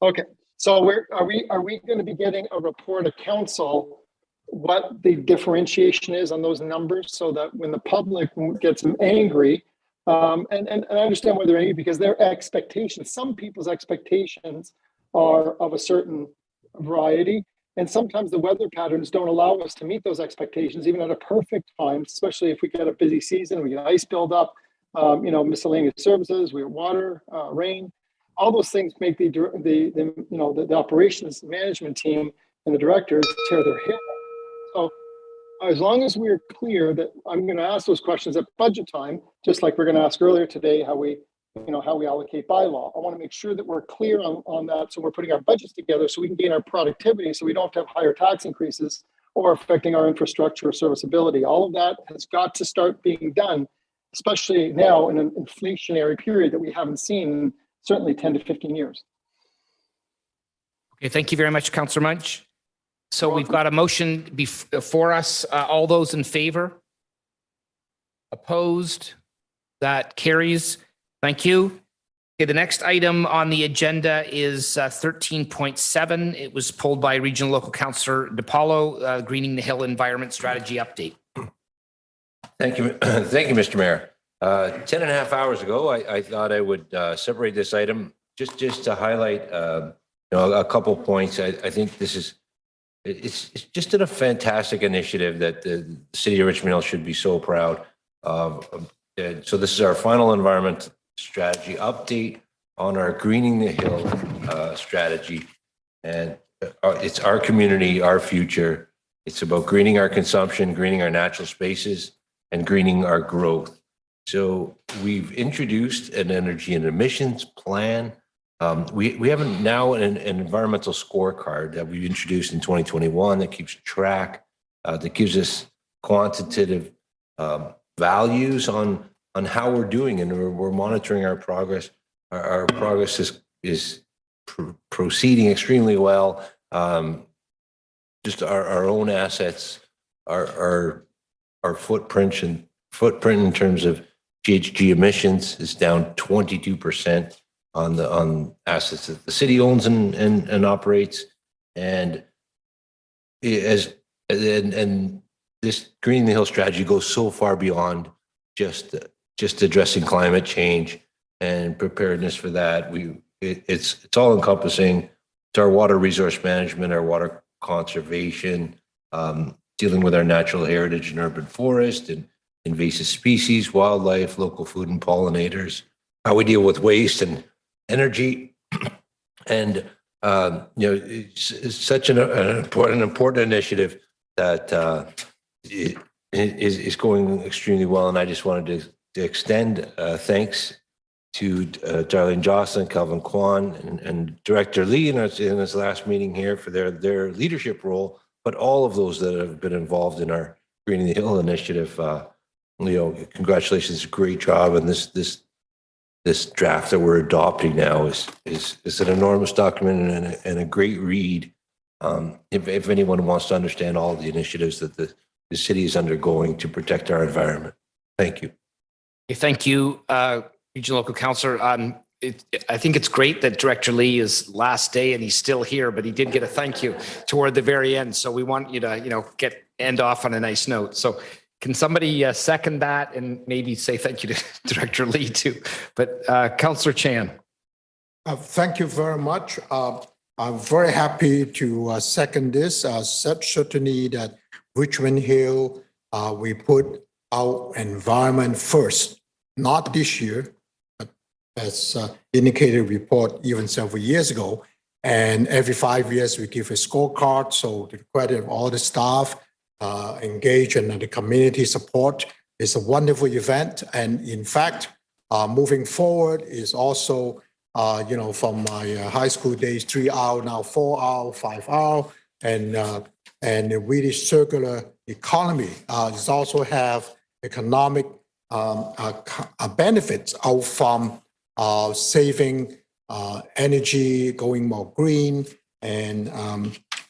Okay, so are we going to be getting a report of council what the differentiation is on those numbers, so that when the public gets angry, and I understand why they're angry, because their expectations, some people's expectations are of a certain variety, and sometimes the weather patterns don't allow us to meet those expectations, even at a perfect time, especially if we get a busy season, we get ice build up, miscellaneous services, we have water, rain, all those things make the operations management team and the directors tear their hair. So as long as we're clear that I'm going to ask those questions at budget time, just like we're going to ask earlier today, how we allocate bylaw. I want to make sure that we're clear on that. So we're putting our budgets together so we can gain our productivity, so we don't have higher tax increases or affecting our infrastructure or serviceability. All of that has got to start being done, especially now in an inflationary period that we haven't seen in certainly 10 to 15 years. Okay, thank you very much, Councillor Munch. So we've got a motion before us. All those in favor? Opposed? That carries. Thank you. Okay, the next item on the agenda is 13.7. It was pulled by Regional Local Councillor DePaulo, Greening the Hill Environment Strategy Update. Thank you. Thank you, Mr. Mayor. 10 and a half hours ago, I thought I would separate this item just to highlight a couple points. I think it's just a fantastic initiative that the city of Richmond Hill should be so proud of. So this is our final environment strategy update on our Greening the Hill strategy. And it's our community, our future. It's about greening our consumption, greening our natural spaces, and greening our growth. So we've introduced an energy and emissions plan. We have now an environmental scorecard that we've introduced in 2021 that keeps track, that gives us quantitative values on how we're doing, and we're monitoring our progress. Our progress is proceeding extremely well. Just our own assets, our footprint in terms of GHG emissions is down 22% on assets that the city owns and operates, and this Greening the Hill strategy goes so far beyond just addressing climate change and preparedness for that. It's all encompassing. It's our water resource management, our water conservation, dealing with our natural heritage and urban forest and invasive species, wildlife, local food and pollinators, how we deal with waste and energy. And it's such an important initiative that is going extremely well. And I just wanted to extend thanks to Darlene Jocelyn, Calvin Kwan, and Director Lee in his last meeting here for their leadership role, but all of those that have been involved in our Greening the Hill initiative. Congratulations, great job. And this draft that we're adopting now is an enormous document and a great read. if anyone wants to understand all the initiatives that the city is undergoing to protect our environment. Thank you. Okay, thank you, Regional Local Councillor. I think it's great that Director Lee is last day and he's still here, but he did get a thank you toward the very end. So we want you to, end off on a nice note. So can somebody second that and maybe say thank you to Director Lee too? But Councillor Chan. Thank you very much. I'm very happy to second this. Certainly that Richmond Hill, we put our environment first, not this year, but as indicated report even several years ago. And every 5 years, we give a scorecard. So the credit of all the staff engaged in the community support is a wonderful event. And in fact, moving forward is also from my high school days, 3 hour, now 4 hour, 5 hour, and a really circular economy. It also have economic benefits out from saving energy, going more green, and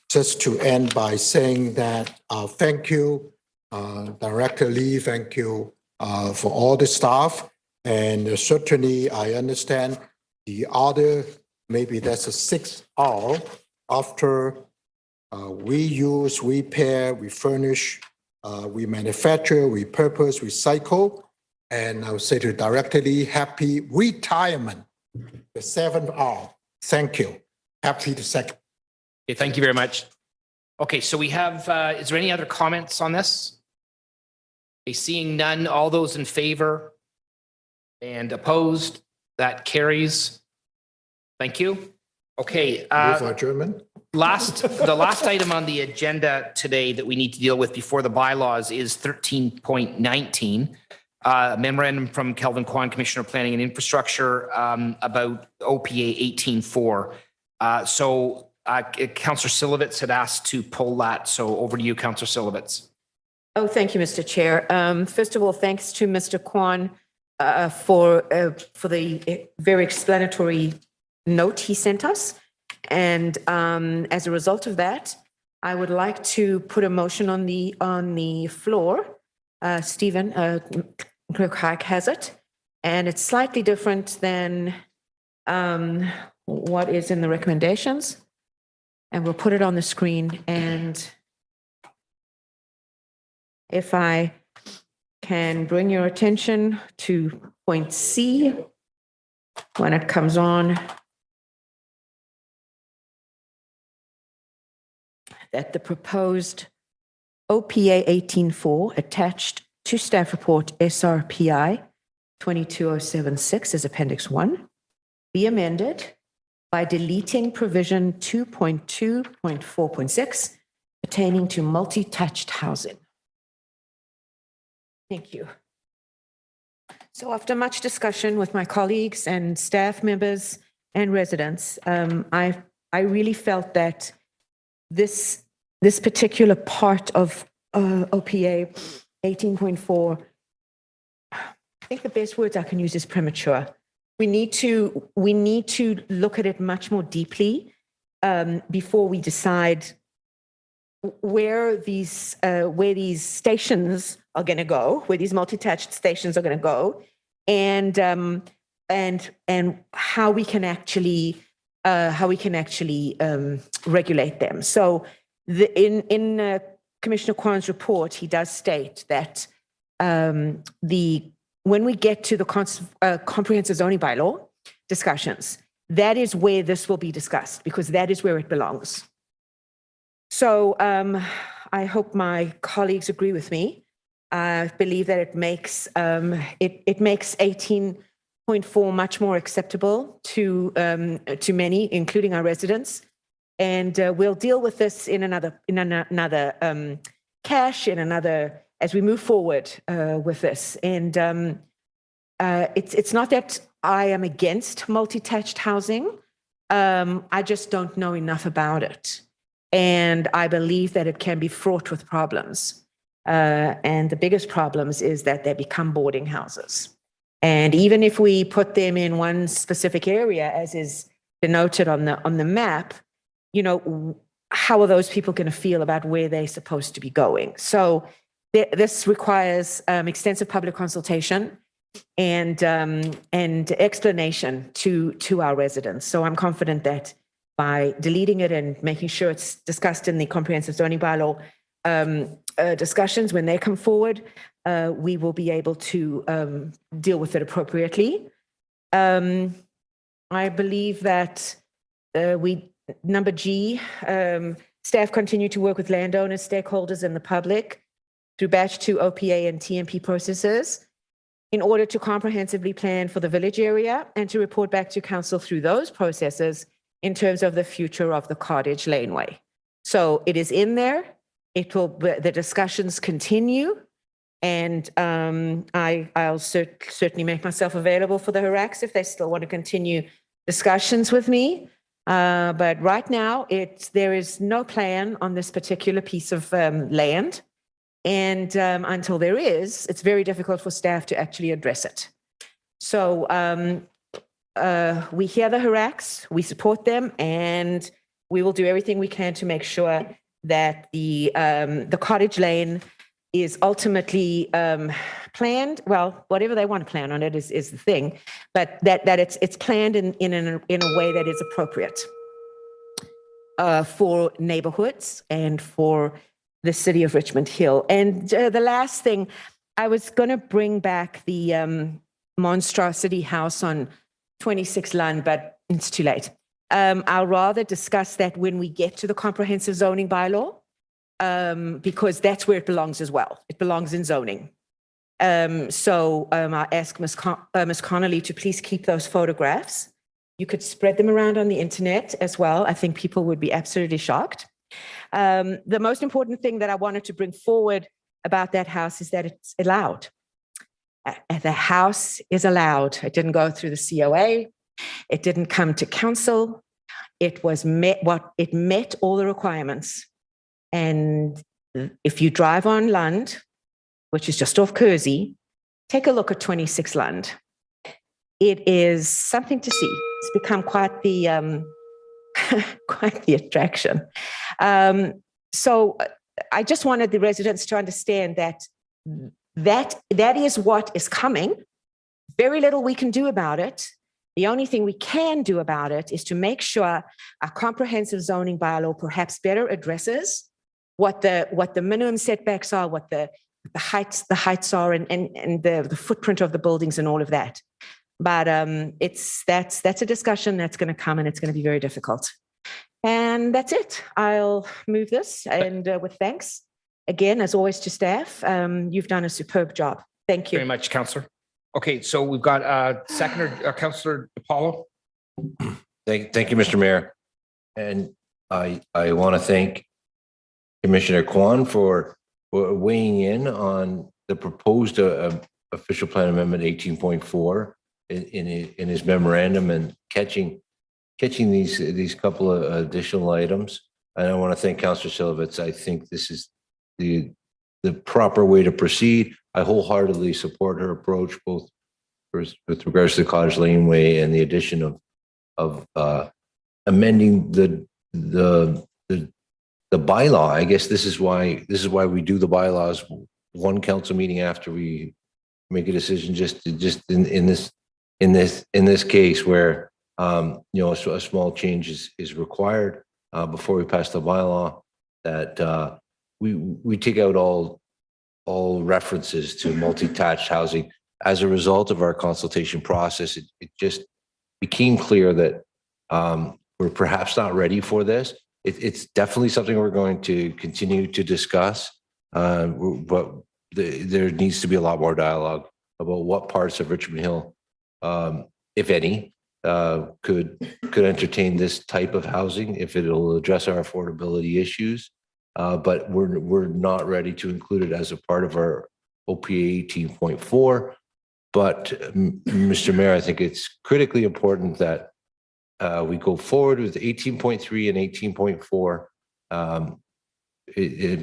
just to end by saying that thank you, Director Lee, thank you for all the staff, and certainly I understand the other, maybe that's a 6 hour after we use, repair, we furnish, we manufacture, we purpose, recycle. And I would say to Director Lee, happy retirement, the 7th hour. Thank you. Happy to second. Okay, thank you very much. Okay, so we have, is there any other comments on this? Okay, seeing none, all those in favor and opposed, that carries. Thank you. Okay. Move for adjournment. The last item on the agenda today that we need to deal with before the bylaws is 13.19. Memorandum from Kelvin Kwan, Commissioner of Planning and Infrastructure, about OPA 18.4. Councillor Silovitz had asked to pull that. So over to you, Councillor Silovitz. Oh, thank you, Mr. Chair. First of all, thanks to Mr. Kwan for the very explanatory note he sent us. And as a result of that, I would like to put a motion on the floor. Stephen, Clerk Hack has it, and it's slightly different than what is in the recommendations. And we'll put it on the screen. And if I can bring your attention to point C when it comes on, that the proposed OPA 18.4 attached to staff report SRPI 22076 as Appendix 1 be amended by deleting provision 2.2.4.6 pertaining to multi-touched housing. Thank you. So after much discussion with my colleagues and staff members and residents, I really felt that this particular part of OPA 18.4, I think the best words I can use is premature. We need to look at it much more deeply before we decide where these stations are going to go, where these multi-attached stations are going to go, and how we can actually regulate them. So in Commissioner Kwan's report, he does state that when we get to the comprehensive zoning bylaw discussions, that is where this will be discussed, because that is where it belongs. So I hope my colleagues agree with me. I believe that it makes 18.4 much more acceptable to many, including our residents. And we'll deal with this in another as we move forward with this. And it's not that I am against multi-attached housing. I just don't know enough about it. And I believe that it can be fraught with problems. And the biggest problems is that they become boarding houses. And even if we put them in one specific area, as is denoted on the map, how are those people going to feel about where they're supposed to be going? So this requires extensive public consultation and explanation to our residents. So I'm confident that by deleting it and making sure it's discussed in the comprehensive zoning bylaw discussions when they come forward, we will be able to deal with it appropriately. I believe that number G, staff continue to work with landowners, stakeholders, and the public through batch 2 OPA and TMP processes in order to comprehensively plan for the village area and to report back to council through those processes in terms of the future of the cottage laneway. So it is in there. The discussions continue, and I'll certainly make myself available for the HERACs if they still want to continue discussions with me. But right now, there is no plan on this particular piece of land. And until there is, it's very difficult for staff to actually address it. So we hear the HERACs, we support them, and we will do everything we can to make sure that the cottage lane is ultimately planned. Well, whatever they want to plan on it is the thing, but that it's planned in a way that is appropriate for neighborhoods and for the city of Richmond Hill. And the last thing, I was going to bring back the monstrosity house on 26 Lund, but it's too late. I'll rather discuss that when we get to the comprehensive zoning bylaw, because that's where it belongs as well. It belongs in zoning. So I ask Ms. Connolly to please keep those photographs. You could spread them around on the internet as well. I think people would be absolutely shocked. The most important thing that I wanted to bring forward about that house is that it's allowed. The house is allowed. It didn't go through the COA. It didn't come to council. It met all the requirements. And if you drive on Lund, which is just off Kersey, take a look at 26 Lund. It is something to see. It's become quite the attraction. So I just wanted the residents to understand that is what is coming. Very little we can do about it. The only thing we can do about it is to make sure our comprehensive zoning bylaw perhaps better addresses what the minimum setbacks are, what the heights are, and the footprint of the buildings and all of that. But that's a discussion that's going to come, and it's going to be very difficult. And that's it. I'll move this, and with thanks again, as always, to staff. You've done a superb job. Thank you very much, Councillor. Okay, so we've got seconder, Councillor DiPaolo. Thank you, Mr. Mayor. And I want to thank Commissioner Kwan for weighing in on the proposed official plan amendment 18.4 in his memorandum and catching these couple of additional items. And I want to thank Councillor Silovitz. I think this is the proper way to proceed. I wholeheartedly support her approach, both with regards to the Cottage Laneway and the addition of amending the bylaw. I guess this is why we do the bylaws one council meeting after we make a decision. Just in this case where a small change is required before we pass the bylaw, that we take out all references to multi-attached housing. As a result of our consultation process, it just became clear that we're perhaps not ready for this. It's definitely something we're going to continue to discuss, but there needs to be a lot more dialogue about what parts of Richmond Hill, if any, could entertain this type of housing, if it'll address our affordability issues. But we're not ready to include it as a part of our OPA 18.4. But Mr. Mayor, I think it's critically important that we go forward with 18.3 and 18.4.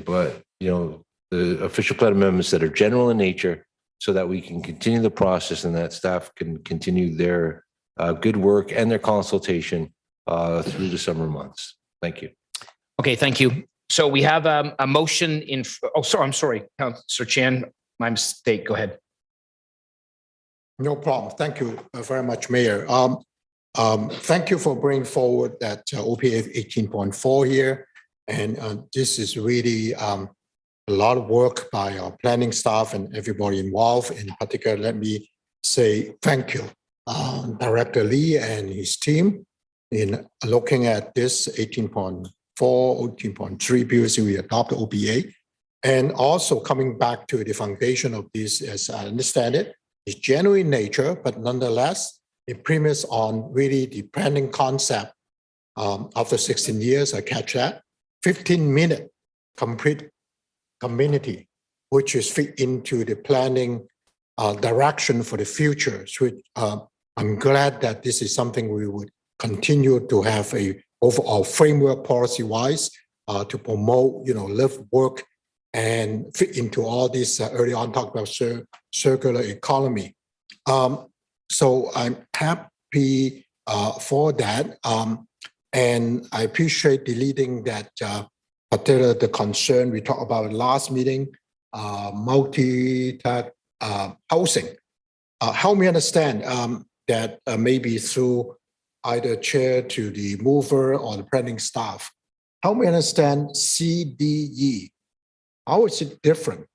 But the official plan amendments that are general in nature, so that we can continue the process and that staff can continue their good work and their consultation through the summer months. Thank you. Okay, thank you. So we have a motion in, I'm sorry, Councillor Chan, my mistake. Go ahead. No problem. Thank you very much, Mayor. Thank you for bringing forward that OPA 18.4 here. And this is really a lot of work by our planning staff and everybody involved. In particular, let me say thank you, Director Lee and his team in looking at this 18.4, 18.3 previously we adopted OPA. And also coming back to the foundation of this, as I understand it, is genuine nature, but nonetheless, it premise on really the planning concept. After 16 years, I catch that 15-minute complete community, which is fit into the planning direction for the future. So I'm glad that this is something we would continue to have a overall framework policy-wise to promote, live, work, and fit into all this early on talked about circular economy. So I'm happy for that. And I appreciate deleting that particular the concern we talked about last meeting, multi-tax housing. Help me understand that maybe through either chair to the mover or the planning staff, help me understand CDE. How is it different?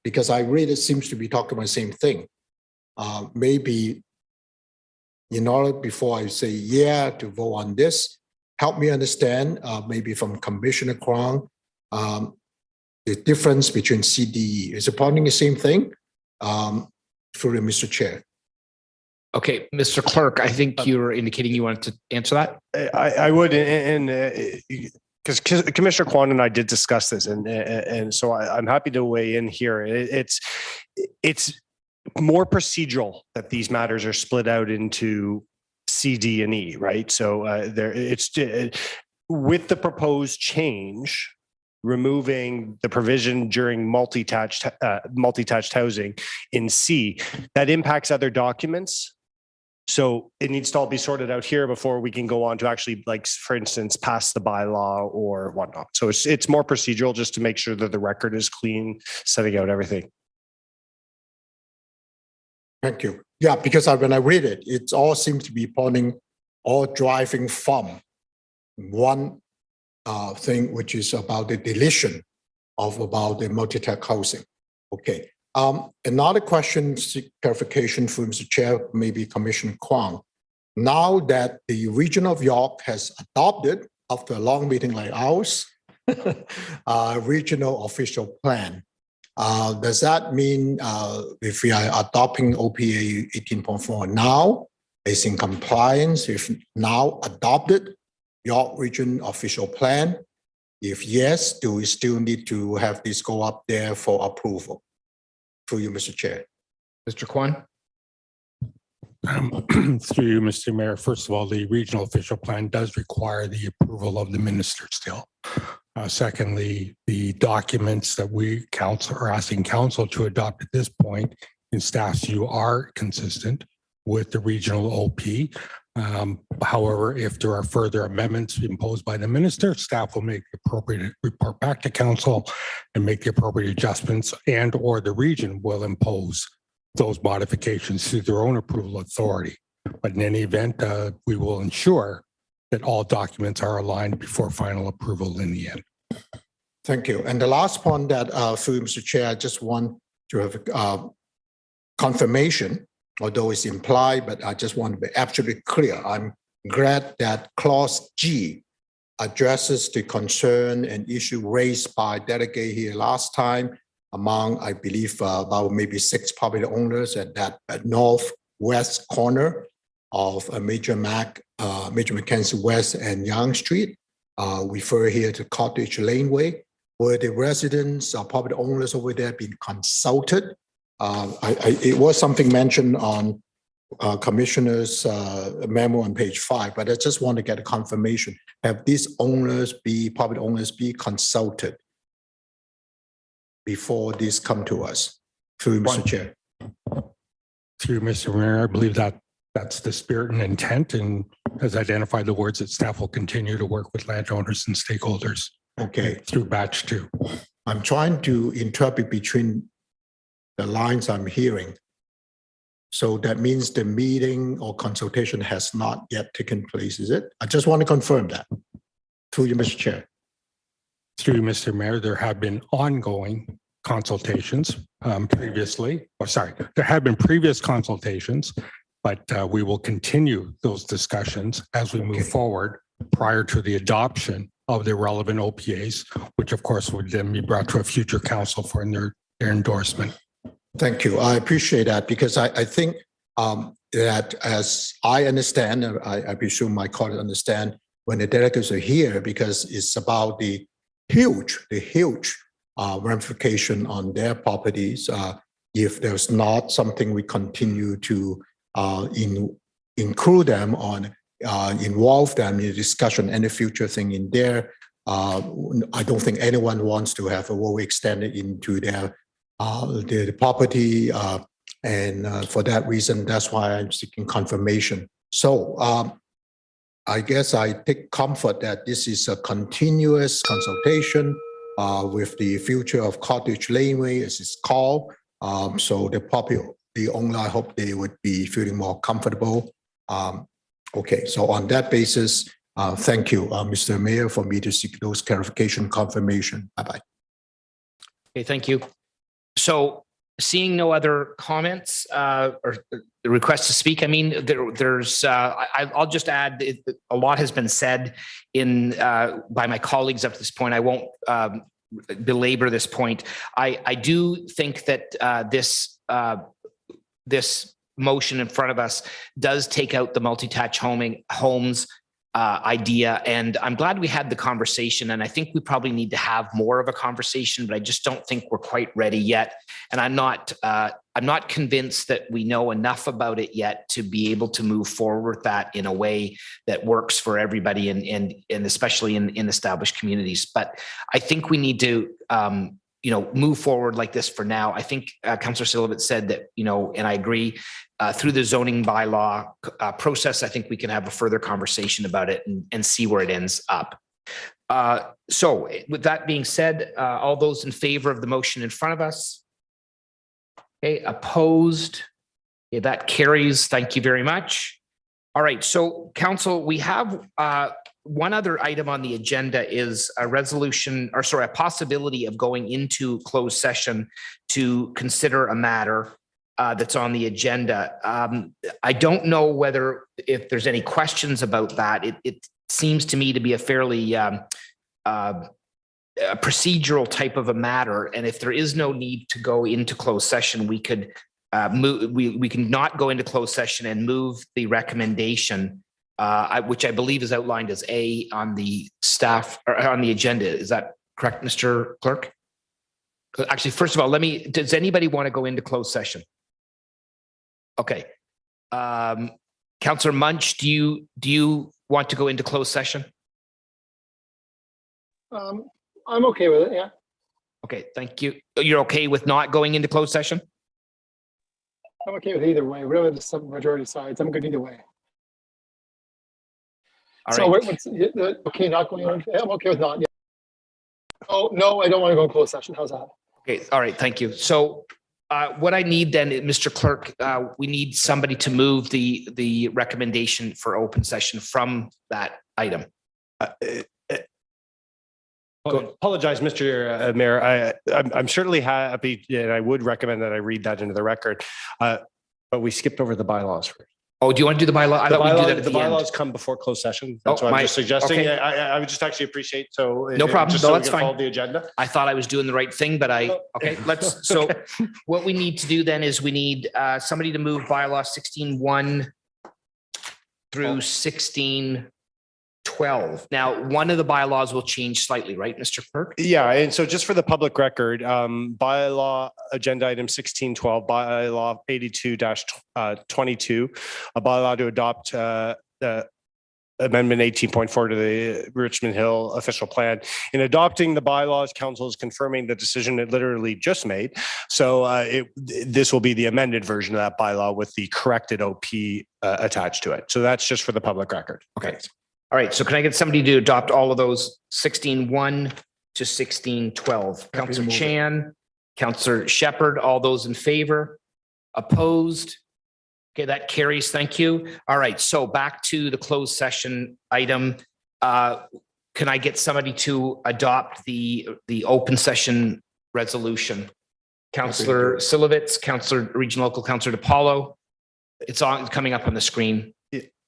Because I read it seems to be talking about the same thing. Maybe in order before I say yeah to vote on this, help me understand maybe from Commissioner Kwong, the difference between CDE. Is it probably the same thing? Through Mr. Chair. Okay, Mr. Clerk, I think you were indicating you wanted to answer that. I would, and because Commissioner Kwan and I did discuss this, and so I'm happy to weigh in here. It's more procedural that these matters are split out into C, D, and E, right? So with the proposed change, removing the provision during multi-attached housing in C, that impacts other documents. So it needs to all be sorted out here before we can go on to actually, like, for instance, pass the bylaw or whatnot. So it's more procedural just to make sure that the record is clean, setting out everything. Thank you. Yeah, because when I read it, it all seems to be pointing or driving from one thing, which is about the deletion of about the multi-tax housing. Okay. Another question, clarification for Mr. Chair, maybe Commissioner Kwong. Now that the region of York has adopted, after a long meeting like ours, regional official plan, does that mean if we are adopting OPA 18.4 now, is in compliance with now adopted York Region official plan? If yes, do we still need to have this go up there for approval? Through you, Mr. Chair. Mr. Kwan. Through you, Mr. Mayor. First of all, the regional official plan does require the approval of the minister still. Secondly, the documents that we are asking council to adopt at this point in staff's view are consistent with the regional OP. However, if there are further amendments imposed by the minister, staff will make the appropriate report back to council and make the appropriate adjustments, and or the region will impose those modifications through their own approval authority. But in any event, we will ensure that all documents are aligned before final approval in the end. Thank you. And the last point that through Mr. Chair, I just want to have confirmation, although it's implied, but I just want to be absolutely clear. I'm glad that clause G addresses the concern and issue raised by delegate here last time among, I believe, about maybe 6 property owners at that northwest corner of a Major Mackenzie West and Yonge Street. Refer here to Cottage Laneway, where the residents or property owners over there been consulted. It was something mentioned on Commissioner's memo on page 5, but I just want to get a confirmation. Have these property owners be consulted before this come to us? Through Mr. Chair. Through Mr. Mayor, I believe that That's the spirit and intent, and has identified the words that staff will continue to work with landowners and stakeholders Okay, through batch 2. I'm trying to interpret between the lines I'm hearing. So that means the meeting or consultation has not yet taken place, is it? I just want to confirm that. Through you, Mr. Chair. Through you, Mr. Mayor, there have been ongoing consultations previously. Oh, sorry, there have been previous consultations, but we will continue those discussions as we move forward prior to the adoption of the relevant OPAs, which of course would then be brought to a future council for their endorsement. Thank you. I appreciate that because I think that as I understand, I presume my colleagues understand when the delegates are here because it's about the huge ramification on their properties. If there's not something we continue to include them on, involve them in the discussion, any future thing in there. I don't think anyone wants to have a road extended into their the property, and for that reason, that's why I'm seeking confirmation. So I guess I take comfort that this is a continuous consultation with the future of Cottage Laneway, as it's called. So the owner, I hope they would be feeling more comfortable. Okay, so on that basis, thank you, Mr. Mayor, for me to seek those clarification confirmation. Bye-bye. Okay, thank you. So seeing no other comments or the request to speak, I mean, I'll just add, a lot has been said by my colleagues up to this point. I won't belabor this point. I do think that this motion in front of us does take out the multi-attached homes idea. And I'm glad we had the conversation. And I think we probably need to have more of a conversation, but I just don't think we're quite ready yet. And I'm not convinced that we know enough about it yet to be able to move forward with that in a way that works for everybody and especially in established communities. But I think we need to, move forward like this for now. I think Councillor Sullivan said that, and I agree, through the zoning bylaw process, I think we can have a further conversation about it and see where it ends up. So with that being said, all those in favor of the motion in front of us? Okay, opposed? Okay, that carries. Thank you very much. All right, so council, we have one other item on the agenda is a possibility of going into closed session to consider a matter that's on the agenda. I don't know if there's any questions about that. It seems to me to be a fairly a procedural type of a matter. And if there is no need to go into closed session, we could we can not go into closed session and move the recommendation, which I believe is outlined as A on the staff or on the agenda. Is that correct, Mr. Clerk? Actually, first of all, does anybody want to go into closed session? Okay. Councillor Munch, do you want to go into closed session? I'm okay with it, yeah. Okay, thank you. You're okay with not going into closed session? I'm okay with either way. Whatever the majority decides, I'm good either way. All so right. what's okay, not going on? I'm okay with not. Yeah. Oh, no, I don't want to go in closed session. How's that? Okay, all right, thank you. So what I need then, Mr. Clerk, we need somebody to move the recommendation for open session from that item. Apologize, Mr. Mayor. I'm certainly happy, and I would recommend that I read that into the record. But we skipped over the bylaws first. Oh, do you want to do the bylaw? I thought we'd do that at the the end. bylaws come before closed session. That's what I'm just suggesting. Okay. I would just actually appreciate No problem. Just No, so that's we can fine. follow the agenda. I thought I was doing the right thing, but okay, let's, so what we need to do then is we need somebody to move bylaw 16.1 through 16.12. Now, one of the bylaws will change slightly, right, Mr. Clerk? Yeah, and so just for the public record, bylaw agenda item 1612, bylaw 82-22, a bylaw to adopt Amendment 18.4 to the Richmond Hill official plan. In adopting the bylaws, council is confirming the decision it literally just made. So this will be the amended version of that bylaw with the corrected OP attached to it. So that's just for the public record. Okay. All right. So can I get somebody to adopt all of those 16.1 to 16.12? Councillor Chan, Councillor Shepherd, all those in favor? Opposed? Okay, that carries. Thank you. All right. So back to the closed session item. Can I get somebody to adopt the open session resolution? Councillor Silovitz, Councillor Regional Local, Councillor DiPaolo. It's coming up on the screen.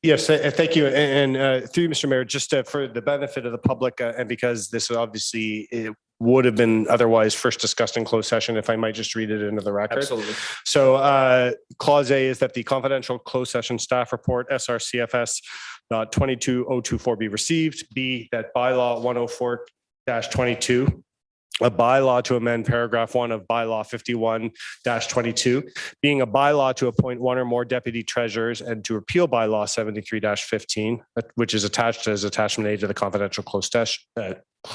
Yes, thank you. And through you, Mr. Mayor, just for the benefit of the public, and because this obviously it would have been otherwise first discussed in closed session, if I might just read it into the record. Absolutely. So clause A is that the confidential closed session staff report SRCFS 22024 be received. B, that bylaw 104-22, a bylaw to amend paragraph 1 of bylaw 51-22, being a bylaw to appoint one or more deputy treasurers and to repeal bylaw 73-15, which is attached as attachment A to the confidential closed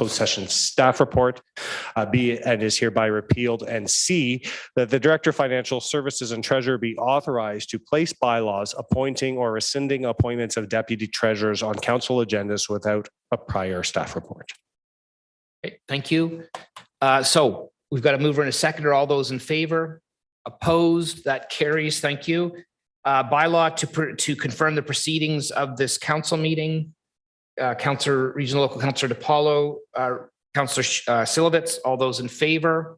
session staff report, B, and is hereby repealed, and C, that the Director of Financial Services and Treasurer be authorized to place bylaws appointing or rescinding appointments of deputy treasurers on council agendas without a prior staff report. Okay, thank you. So we've got a mover and a seconder. All those in favor? Opposed? That carries. Thank you. Bylaw to confirm the proceedings of this council meeting. Councillor Regional Local, Councillor DiPaolo, Councillor Silovitz. All those in favor?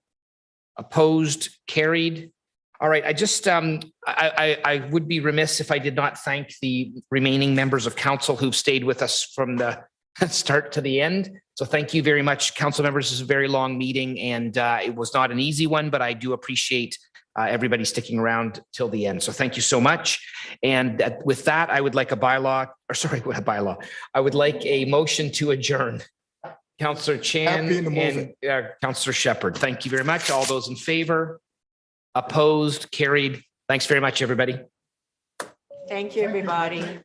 Opposed? Carried. All right. I just I would be remiss if I did not thank the remaining members of council who've stayed with us from the start to the end. So thank you very much, council members. This is a very long meeting and it was not an easy one, but I do appreciate everybody sticking around till the end. So thank you so much. And with that, I would like I would like a motion to adjourn. Councillor Chan and Councillor Shepherd. Thank you very much. All those in favor? Opposed? Carried. Thanks very much, everybody. Thank you, everybody.